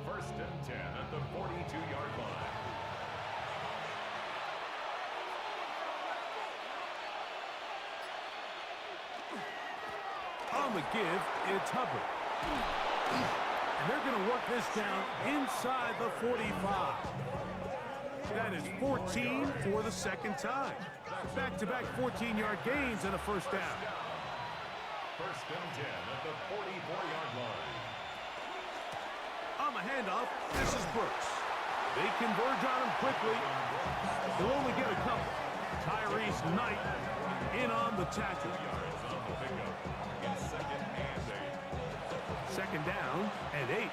First and 10 at the 42-yard line. On the give, it's Hubbard. And they're going to work this down inside the 45. That is 14 for the second time. Back-to-back 14-yard gains and a first down. First and 10 at the 44-yard line. On the handoff, this is Brooks. They converge on him quickly. They'll only get a couple. Tyrese Knight in on the tackle. Second down and 8.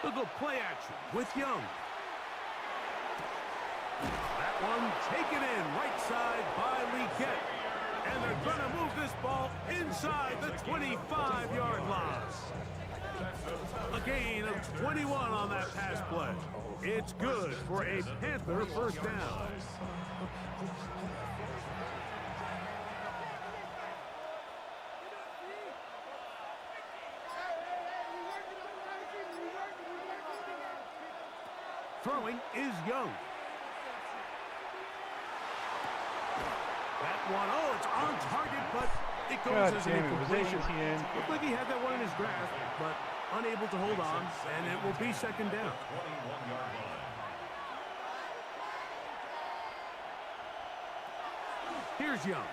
They'll go play action with Young. That one taken in right side by Leakett. And they're going to move this ball inside the 25-yard line. A gain of 21 on that pass play. It's good for a Panther first down. Throwing is Young. That one, oh, it's on target, but it goes as an incompletion. Looked like he had that one in his grasp, but unable to hold on, and it will be second down. Here's Young.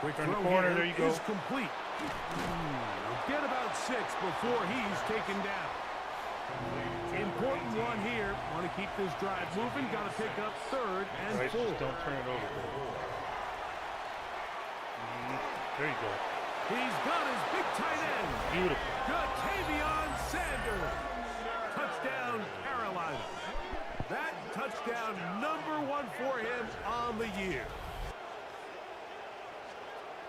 Quick Turn the throw corner, here there you go. is complete. They'll get about 6 before he's taken down. Important one here. Want to keep this drive moving. Got to pick up 3rd and 4. Just don't turn it over. There you go. He's got his big tight end. Beautiful. Ja'Tavion Sanders. Touchdown, Carolina. That touchdown #1 for him on the year.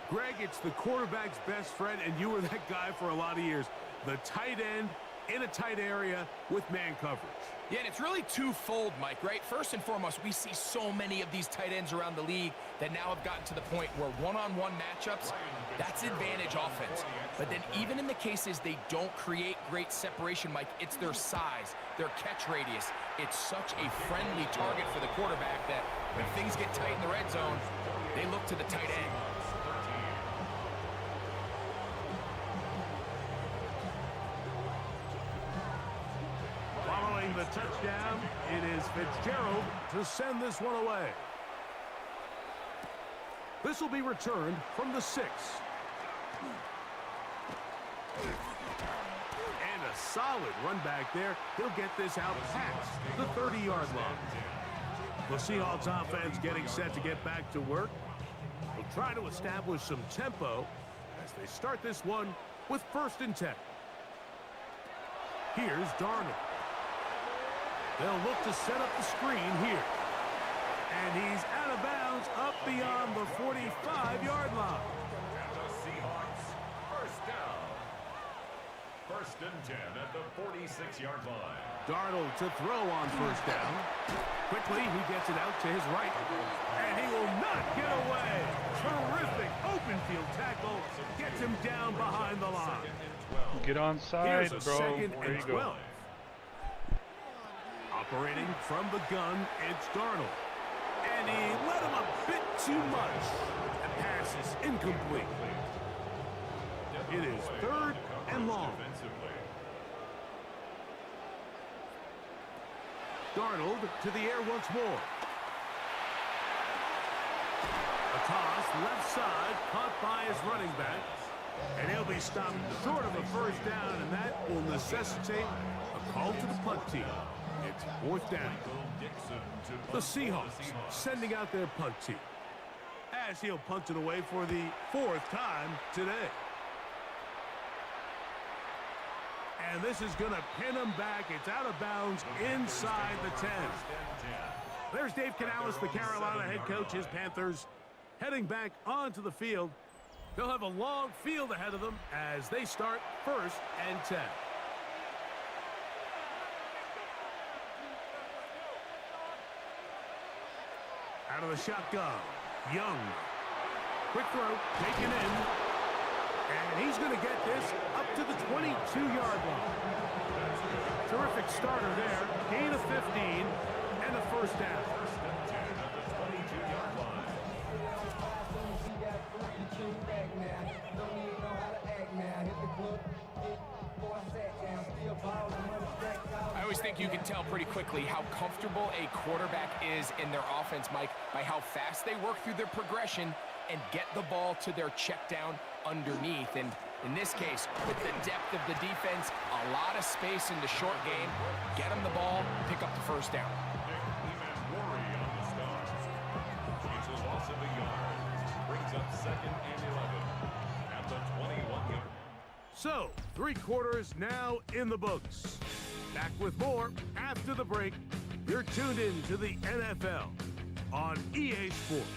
Greg, it's the quarterback's best friend, and you were that guy for a lot of years. The tight end in a tight area with man coverage. Yeah, and it's really twofold, Mike, right? First and foremost, we see so many of these tight ends around the league that now have gotten to the point where one-on-one matchups, that's advantage offense. But then even in the cases they don't create great separation, Mike, it's their size, their catch radius. It's such a friendly target for the quarterback that when things get tight in the red zone, they look to the tight end. touchdown. It is Fitzgerald to send this one away. This will be returned from the 6. And a solid run back there. He'll get this out past the 30-yard line. The Seahawks offense getting set to get back to work. Will try to establish some tempo as they start this one with 1st and 10. Here's Darnold. They'll look to set up the screen here. And he's out of bounds up beyond the 45-yard line. And the Seahawks, first down. 1st and 10 at the 46-yard line. Darnold to throw on 1st down. Quickly, he gets it out to his right. And he will not get away. Terrific open field tackle. Gets him down behind the line. Get on side, Here's a bro. 2nd There and you 12. go. Operating from the gun, it's Darnold. And he let him a bit too much. The pass is incomplete. It is 3rd and long. Darnold to the air once more. A toss left side, caught by his running back. And he'll be stopped short of a 1st down, and that will necessitate a call to the punt team. It's 4th down. The Seahawks sending out their punt team, as he'll punt it away for the 4th time today. And this is going to pin him back. It's out of bounds inside the 10. There's Dave Canales, the Carolina head coach. His Panthers heading back onto the field. They'll have a long field ahead of them as they start 1st and 10. Out of the shotgun, Young. Quick throw, taken in. And he's going to get this up to the 22-yard line. Terrific starter there. Gain of 15 and a 1st down. I always think you can tell pretty quickly how comfortable a quarterback is in their offense, Mike, by how fast they work through their progression and get the ball to their check down underneath. And in this case, with the depth of the defense, a lot of space in the short game, get them the ball, pick up the 1st down. It's a loss of a yard. Brings up 2nd and 11 at the 21-yard. So, 3 quarters now in the books. Back with more after the break. You're tuned in to the NFL on EA Sports.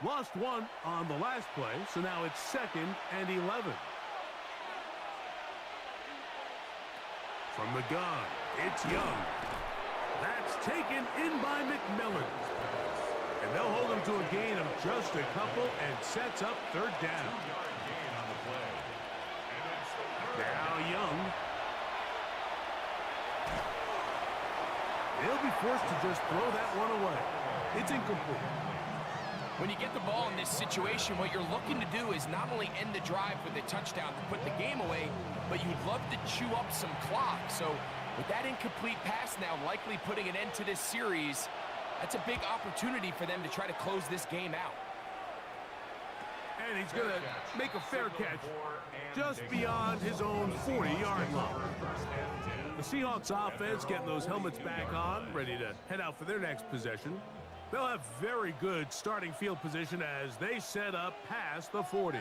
Lost one on the last play, so now it's 2nd and 11. From the gun, it's Young. That's taken in by McMillan. And they'll hold him to a gain of just a couple and sets up 3rd down. Now Young. They'll be forced to just throw that one away. It's incomplete. When you get the ball in this situation, what you're looking to do is not only end the drive with a touchdown to put the game away, but you'd love to chew up some clock. So with that incomplete pass now likely putting an end to this series, that's a big opportunity for them to try to close this game out. And he's going to make a fair catch just beyond his own 40-yard line. The Seahawks offense getting those helmets back on, ready to head out for their next possession. They'll have very good starting field position as they set up past the 40.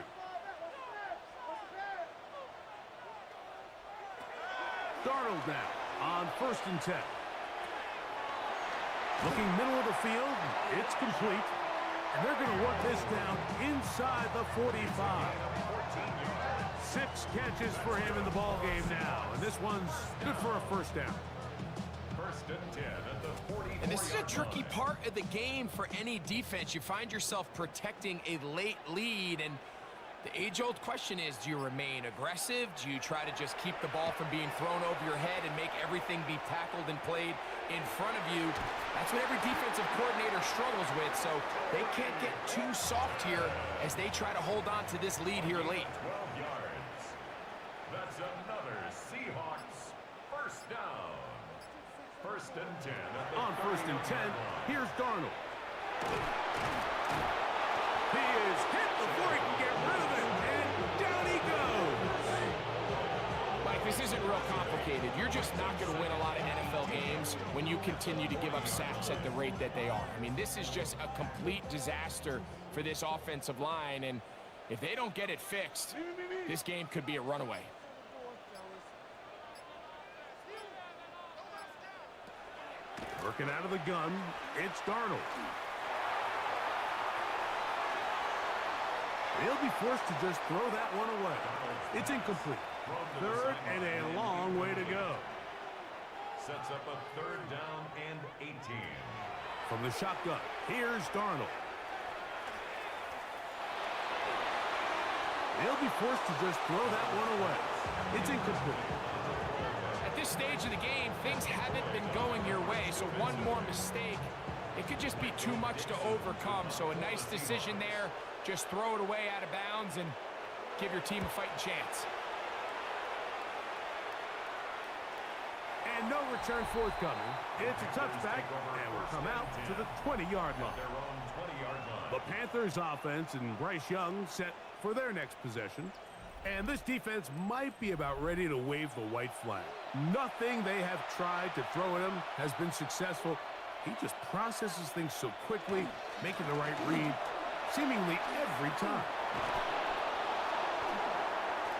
Darnold now on 1st and 10. Looking middle of the field, it's complete. And they're going to work this down inside the 45. 6 catches for him in the ball game now. And this one's good for a 1st down. 1st and 10 at the 44. And this is a tricky part of the game for any defense. You find yourself protecting a late lead, and The age-old question is, do you remain aggressive? Do you try to just keep the ball from being thrown over your head and make everything be tackled and played in front of you? That's what every defensive coordinator struggles with, so they can't get too soft here as they try to hold on to this lead here late. 12 yards. That's another Seahawks first down. First and 10. On first and 10, here's Darnold. He is hit before he can get rid of it, and down he goes. Mike, this isn't real complicated. You're just not going to win a lot of NFL games when you continue to give up sacks at the rate that they are. I mean, this is just a complete disaster for this offensive line, and if they don't get it fixed, this game could be a runaway. Working out of the gun, it's Darnold. He'll be forced to just throw that one away. It's incomplete. Third and a long way to go. Sets up a third down and 18. From the shotgun, here's Darnold. He'll be forced to just throw that one away. It's incomplete. At this stage of the game, things haven't been going your way, so one more mistake, it could just be too much to overcome. So a nice decision there. Just throw it away out of bounds and give your team a fighting chance. And no return forthcoming. It's a touchback, and we'll come out to the 20-yard line. Their own 20-yard line. The Panthers offense and Bryce Young set for their next possession. And this defense might be about ready to wave the white flag. Nothing they have tried to throw at him has been successful. He just processes things so quickly, making the right read seemingly every time.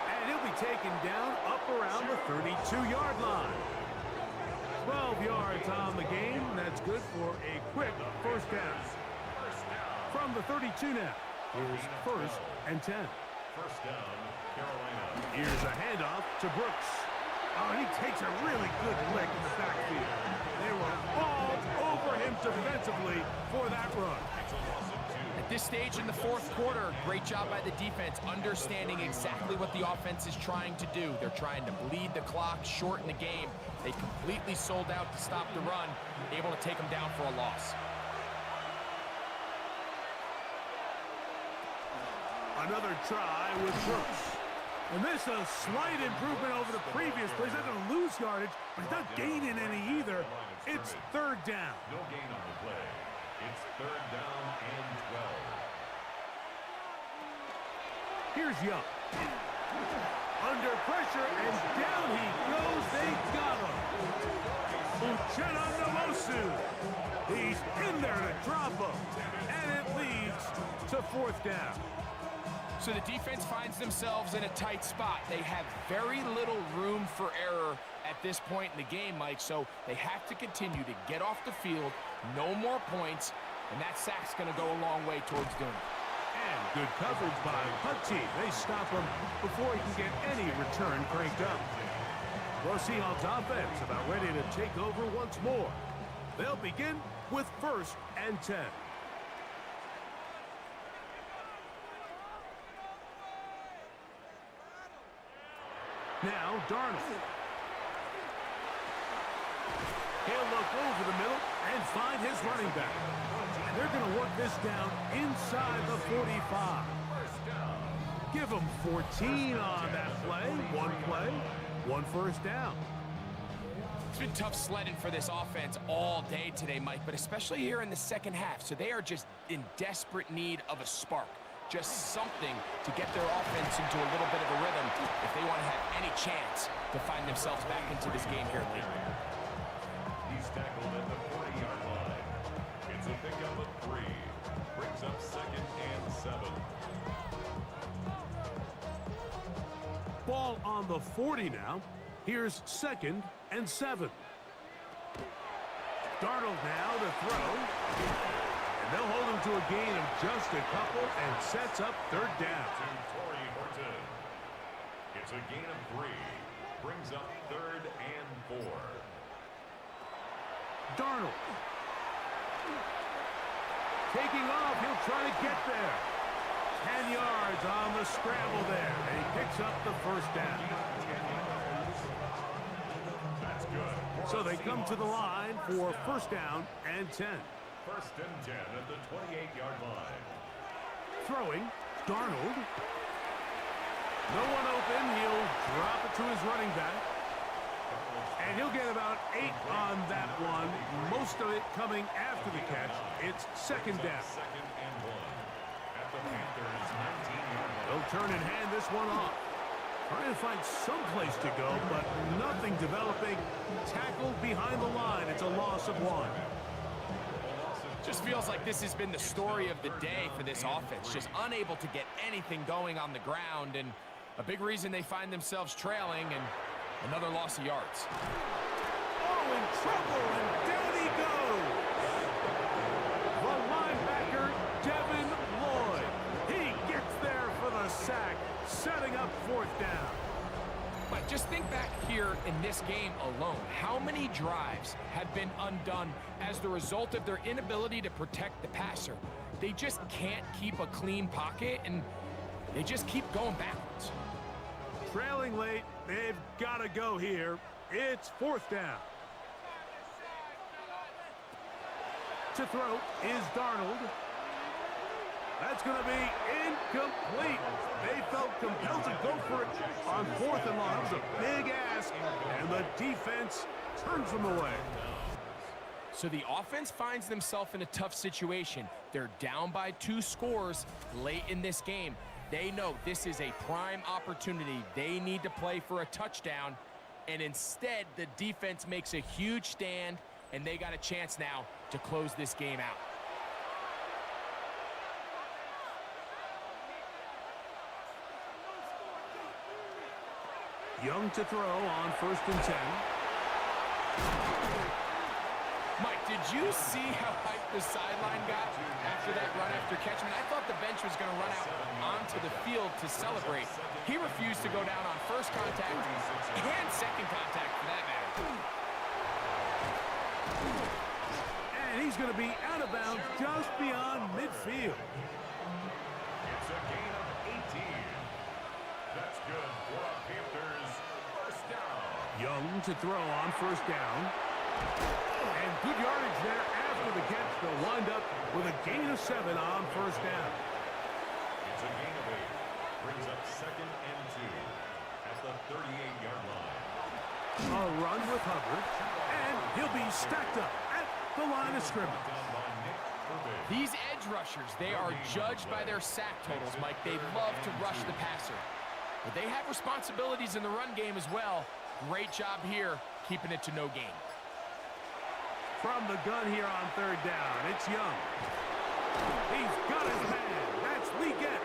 And he'll be taken down up around the 32-yard line. 12 yards on the game. That's good for a quick first down. From the 32 now, here's first and 10. First down, Carolina. Here's a handoff to Brooks. Oh, and he takes a really good lick in the backfield. They were all over him defensively for that run. At this stage in the fourth quarter, great job by the defense, understanding exactly what the offense is trying to do. They're trying to bleed the clock, shorten the game. They completely sold out to stop the run, able to take them down for a loss. Another try with Brooks. And this is a slight improvement over the previous play. He's not going to lose yardage, but he's not gaining any either. It's third down. No gain on the play. It's third down and 12. Here's Young. Under pressure, and down he goes. They got him. Uchenna Nwosu. He's in there to drop him. And it leads to fourth down. So the defense finds themselves in a tight spot. They have very little room for error at this point in the game, Mike, so they have to continue to get off the field, no more points, and that sack's going to go a long way towards doing it. And good coverage by Hutchie. They stop him before he can get any return cranked up. The Seahawks offense about ready to take over once more. They'll begin with first and 10. Now, Darnold. He'll look over the middle and find his running back. And they're going to work this down inside the 45. Give them 14 on that play. One first down. It's been tough sledding for this offense all day today, Mike, but especially here in the second half. So they are just in desperate need of a spark. Just something to get their offense into a little bit of a rhythm if they want to have any chance to find themselves back into this game here late. He's tackled at the 40-yard line. It's a pickup of 3. Brings up second and 7. Ball on the 40 now. Here's second and 7. Darnold now to throw. And they'll hold him to a gain of just a couple and sets up third down. To Torrey Horton. It's a gain of 3. Brings up third and 4. Darnold. Taking off, he'll try to get there. 10 yards on the scramble there. And he picks up the first down. That's good. So they come to the line for first down and 10. First and 10 at the 28-yard line. Throwing, Darnold. No one open. He'll drop it to his running back. And he'll get about 8 on that one. Most of it coming after the catch. It's second down. Second and 1 at the Panthers' 19-yard line. They'll turn and hand this one off. Trying to find some place to go, but nothing developing. Tackled behind the line. It's a loss of 1. Just feels like this has been the story of the day for this offense. Just unable to get anything going on the ground, and a big reason they find themselves trailing, and another loss of yards. Oh, in trouble, and down he goes. The linebacker, Devin Lloyd. He gets there for the sack, setting up fourth down. But just think back here in this game alone. How many drives have been undone as the result of their inability to protect the passer? They just can't keep a clean pocket, and they just keep going backwards. Trailing late, they've got to go here. It's fourth down. To throw is Darnold. That's going to be incomplete. They felt compelled to go for it on fourth and long. It was a big ask, and the defense turns them away. So the offense finds themselves in a tough situation. They're down by 2 scores late in this game. They know this is a prime opportunity. They need to play for a touchdown, and instead the defense makes a huge stand, and they got a chance now to close this game out. Young to throw on first and 10. Mike, did you see how hyped the sideline got after that run after catch? I mean, I thought the bench was going to run out onto the field to celebrate. He refused to go down on first contact and second contact for that matter. And he's going to be out of bounds just beyond midfield. It's a gain of 18. That's good for a Panthers first down. Young to throw on first down. And good yardage there after the catch. They'll wind up with a gain of 7 on first down. It's a gain of 8. Brings up second and 2 at the 38-yard line. A run with Hubbard. And he'll be stacked up at the line of scrimmage. Down by Nick Herbig. These edge rushers, they are judged by their sack totals, Mike. They love to rush the passer. But they have responsibilities in the run game as well. Great job here, keeping it to no gain. From the gun here on third down, it's Young. He's got his man. That's Leggett.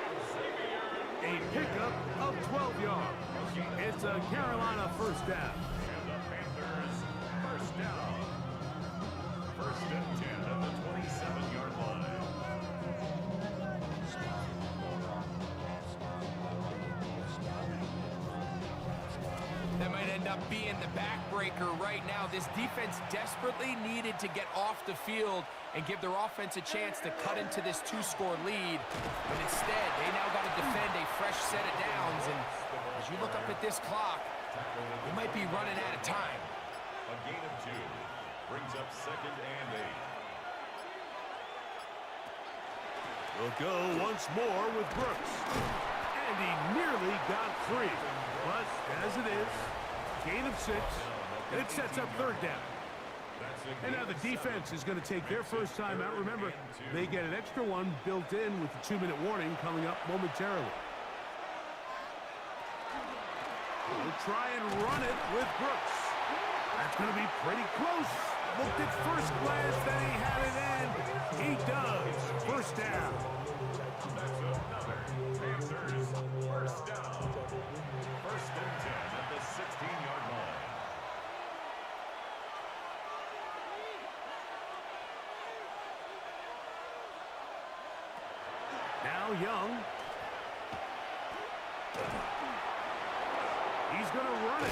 A pickup of 12 yards. It's a Carolina first down. And the Panthers first down. First and 10 at the 27-yard line. That might end up being the backbreaker right now. This defense desperately needed to get off the field and give their offense a chance to cut into this 2-score lead. But instead, they now got to defend a fresh set of downs. And as you look up at this clock, they might be running out of time. A gain of 2 brings up second and 8. We'll go once more with Brooks. And he nearly got 3. But as it is, gain of 6. And it sets up third down. And now the defense is going to take their first time out. Remember, they get an extra one built in with the 2-minute warning coming up momentarily. We'll try and run it with Brooks. That's going to be pretty close. Looked at first glance, then he had it in. He does. First down. That's another Panthers first down. First and 10 at the 16-yard line. Now Young. He's going to run it.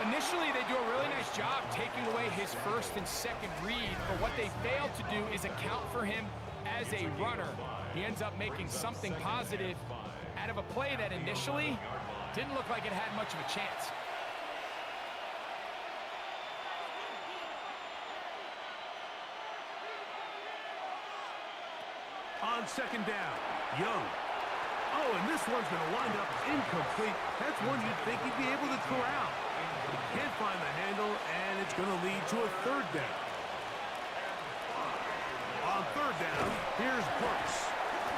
Initially, they do a really nice job taking away his first and second read, but what they failed to do is account for him as a runner, he ends up making something positive out of a play that initially didn't look like it had much of a chance. On second down, Young. Oh, and this one's going to wind up incomplete. That's one you'd think he'd be able to corral. He can't find the handle, and it's going to lead to a third down. On third down, here's Brooks.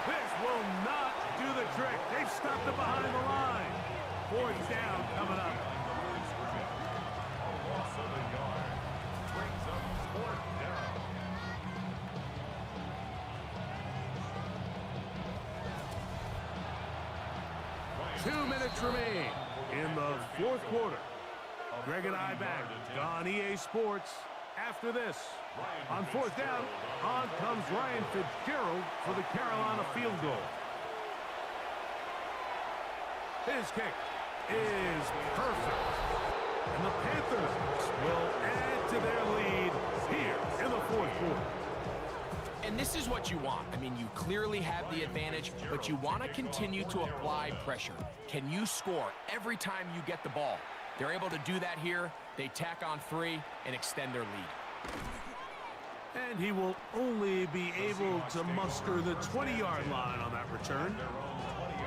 This will not do the trick. They've stopped it behind the line. Fourth down coming up. A loss of a yard. Brings up fourth down. 2 minutes remain in the fourth quarter. Greg and I back on EA Sports after this. On fourth down, on comes Ryan Fitzgerald for the Carolina field goal. His kick is perfect. And the Panthers will add to their lead here in the fourth quarter. And this is what you want. I mean, you clearly have the advantage, but you want to continue to apply pressure. Can you score every time you get the ball? They're able to do that here. They tack on 3 and extend their lead. And he will only be able to muster the 20-yard line on that return.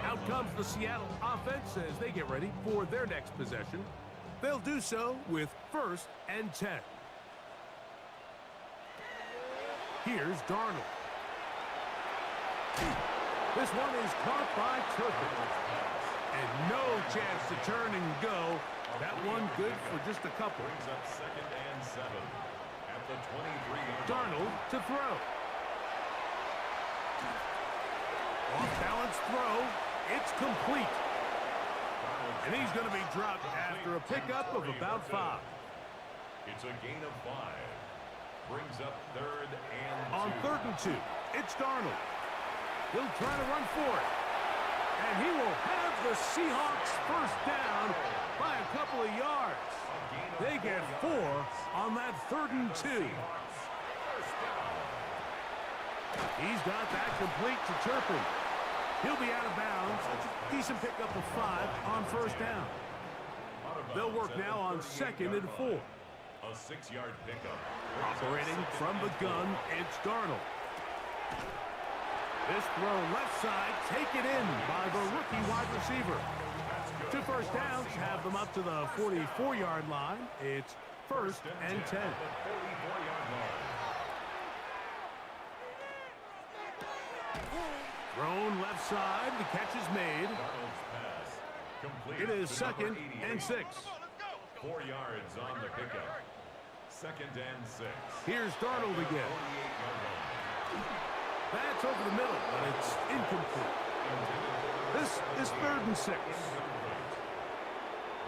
Out comes the Seattle offense as they get ready for their next possession. They'll do so with 1st and 10. Here's Darnold. This one is caught by Turpin. And no chance to turn and go. That one good for just a couple. Brings up 2nd and 7 at the 23-yard line. Darnold to throw. Off-balance throw. It's complete. And he's going to be dropped after a pickup of about 5. It's a gain of 5. Brings up 3rd and 2. On 3rd and 2, it's Darnold. He'll try to run for it. And he will have the Seahawks first down by a couple of yards. They get 4 on that 3rd and 2. He's got that complete to Turpin. He'll be out of bounds. Decent pickup of 5 on 1st down. They'll work now on 2nd and 4. A 6-yard pickup. Operating from the gun, it's Darnold. This throw left side, taken in by the rookie wide receiver. 2 first downs have them up to the 44-yard line. It's 1st and 10. Thrown left side, the catch is made. It is 2nd and 6. 4 yards on the pickup. 2nd and 6. Here's Darnold again. That's over the middle, but it's incomplete. This is 3rd and 6.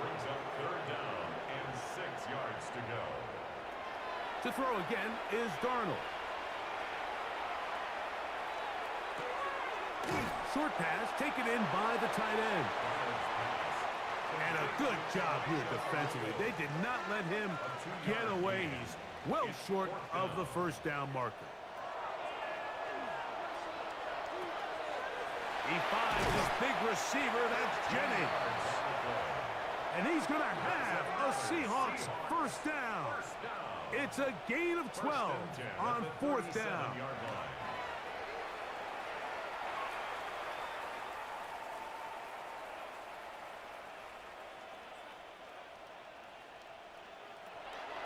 Brings up 3rd down and 6 yards to go. To throw again is Darnold. Short pass taken in by the tight end. And a good job here defensively. They did not let him get away. He's well short of the 1st down marker. He finds his big receiver, that's Jennings. And he's going to have a Seahawks 1st down. It's a gain of 12 on 4th down.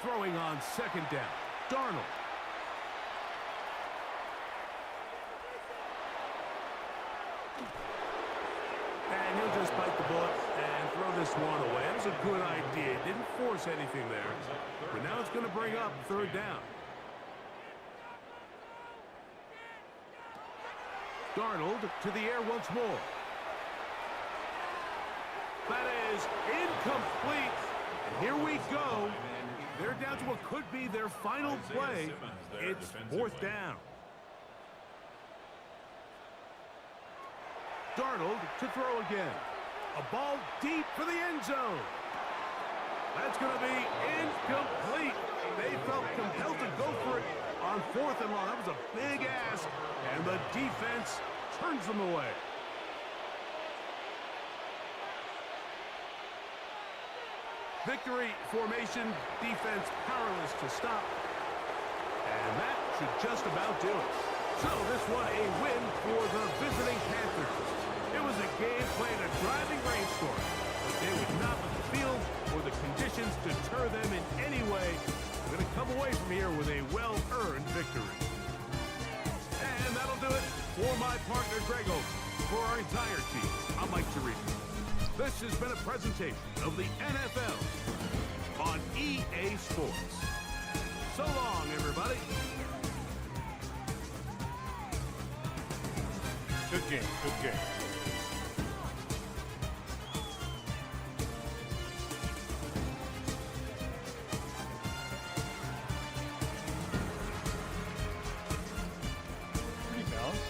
Throwing on 2nd down, Darnold. And he'll just bite the bullet and throw this one away. That was a good idea. Didn't force anything there. But now it's going to bring up 3rd down. Darnold to the air once more. That is incomplete. And here we go. They're down to what could be their final play. It's 4th down. Darnold to throw again. A ball deep for the end zone. That's going to be incomplete. They felt compelled to go for it On 4th and long, that was a big ask, and the defense turns them away. Victory formation, defense powerless to stop. And that should just about do it. So this one a win for the visiting Panthers. It was a game played in a driving rainstorm, but they would not let the field or the conditions deter them in any way. We're going to come away from here with a well-earned victory. And that'll do it for my partner, Greg Olson. For our entire team, I'm Mike Tirico. This has been a presentation of the NFL on EA Sports. So long, everybody. Good game. Good game. Pretty balanced.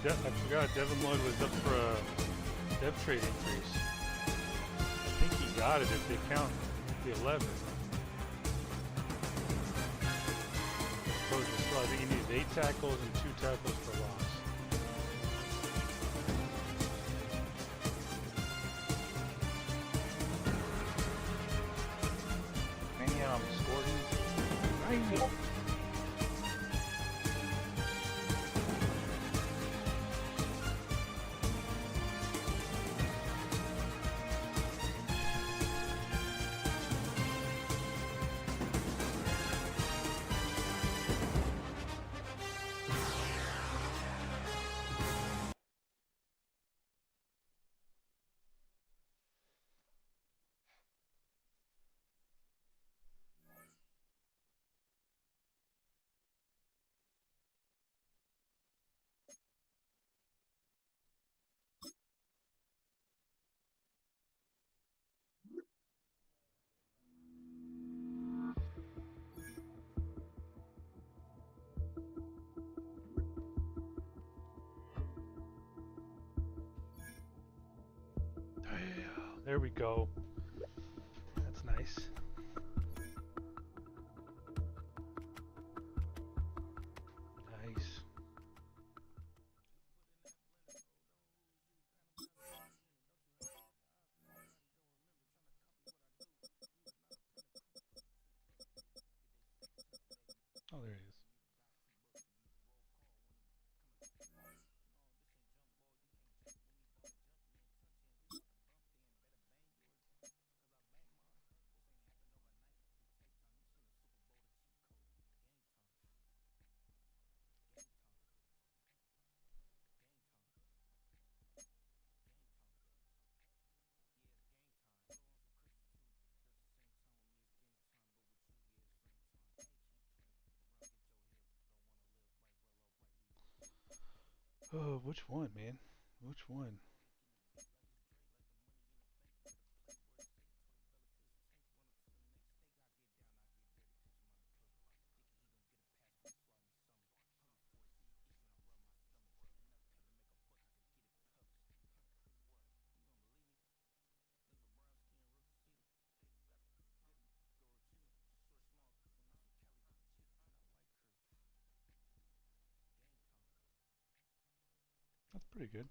I forgot Devin Lloyd was up for a dev trade increase. I think he got it if they count the 11. As opposed to still, I think he needs 8 tackles and 2 tackles for loss. Damn, scored him. Right. There we go. That's nice. Nice. Oh, there he is. Oh, which one, man? Which one? That's pretty good.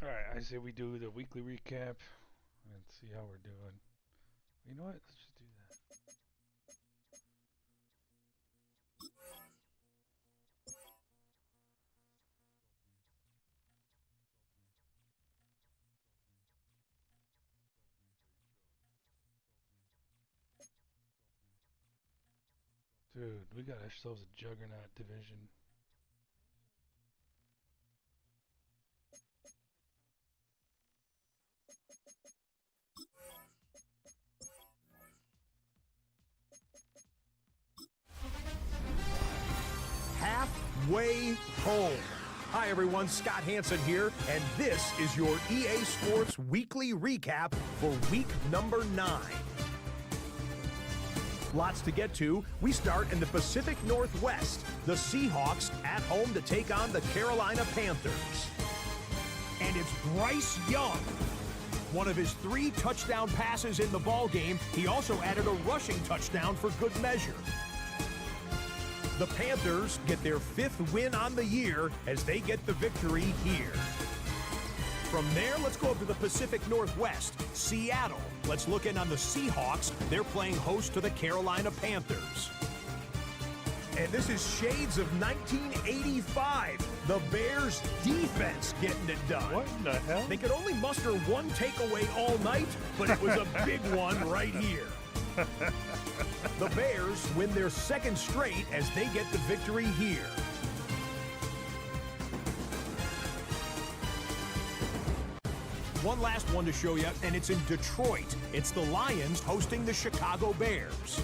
All right, I say we do the weekly recap and see how we're doing. You know what? Let's just do that. Dude, we got ourselves a juggernaut division. Halfway home. Hi, everyone. Scott Hansen here, and this is your EA Sports Weekly Recap for week number 9. Lots to get to. We start in the Pacific Northwest. The Seahawks at home to take on the Carolina Panthers. And it's Bryce Young. One of his 3 touchdown passes in the ballgame. He also added a rushing touchdown for good measure. The Panthers get their 5th win on the year as they get the victory here. From there, let's go up to the Pacific Northwest, Seattle. Let's look in on the Seahawks. They're playing host to the Carolina Panthers. And this is shades of 1985. The Bears defense getting it done. What in the hell? They could only muster 1 takeaway all night, but it was a big one right here. The Bears win their 2nd straight as they get the victory here. One last one to show you, and it's in Detroit. It's the Lions hosting the Chicago Bears.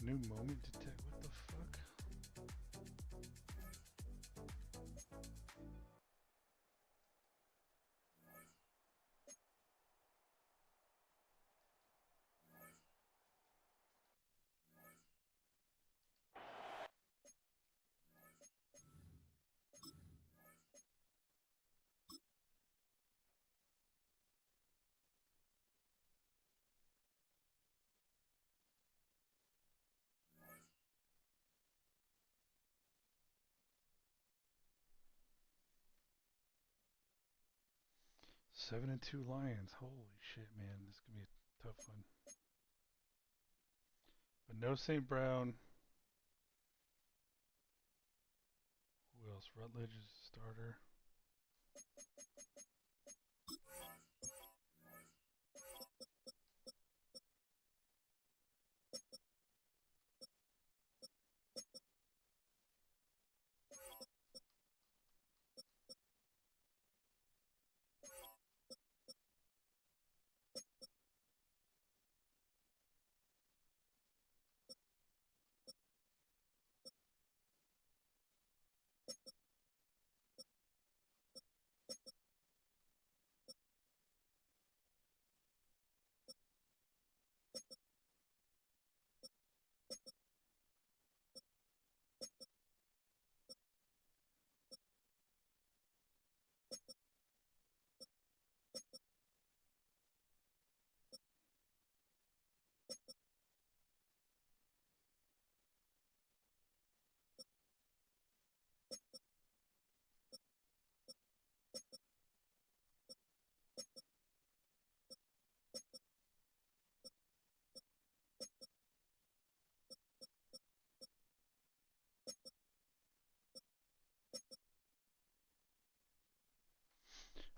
New moment detect. What the fuck? Seven and 2 Lions. Holy shit, man. This is going to be a tough one. But no St. Brown. Who else? Rutledge is starter.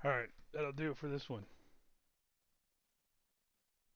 All right, that'll do it for this one.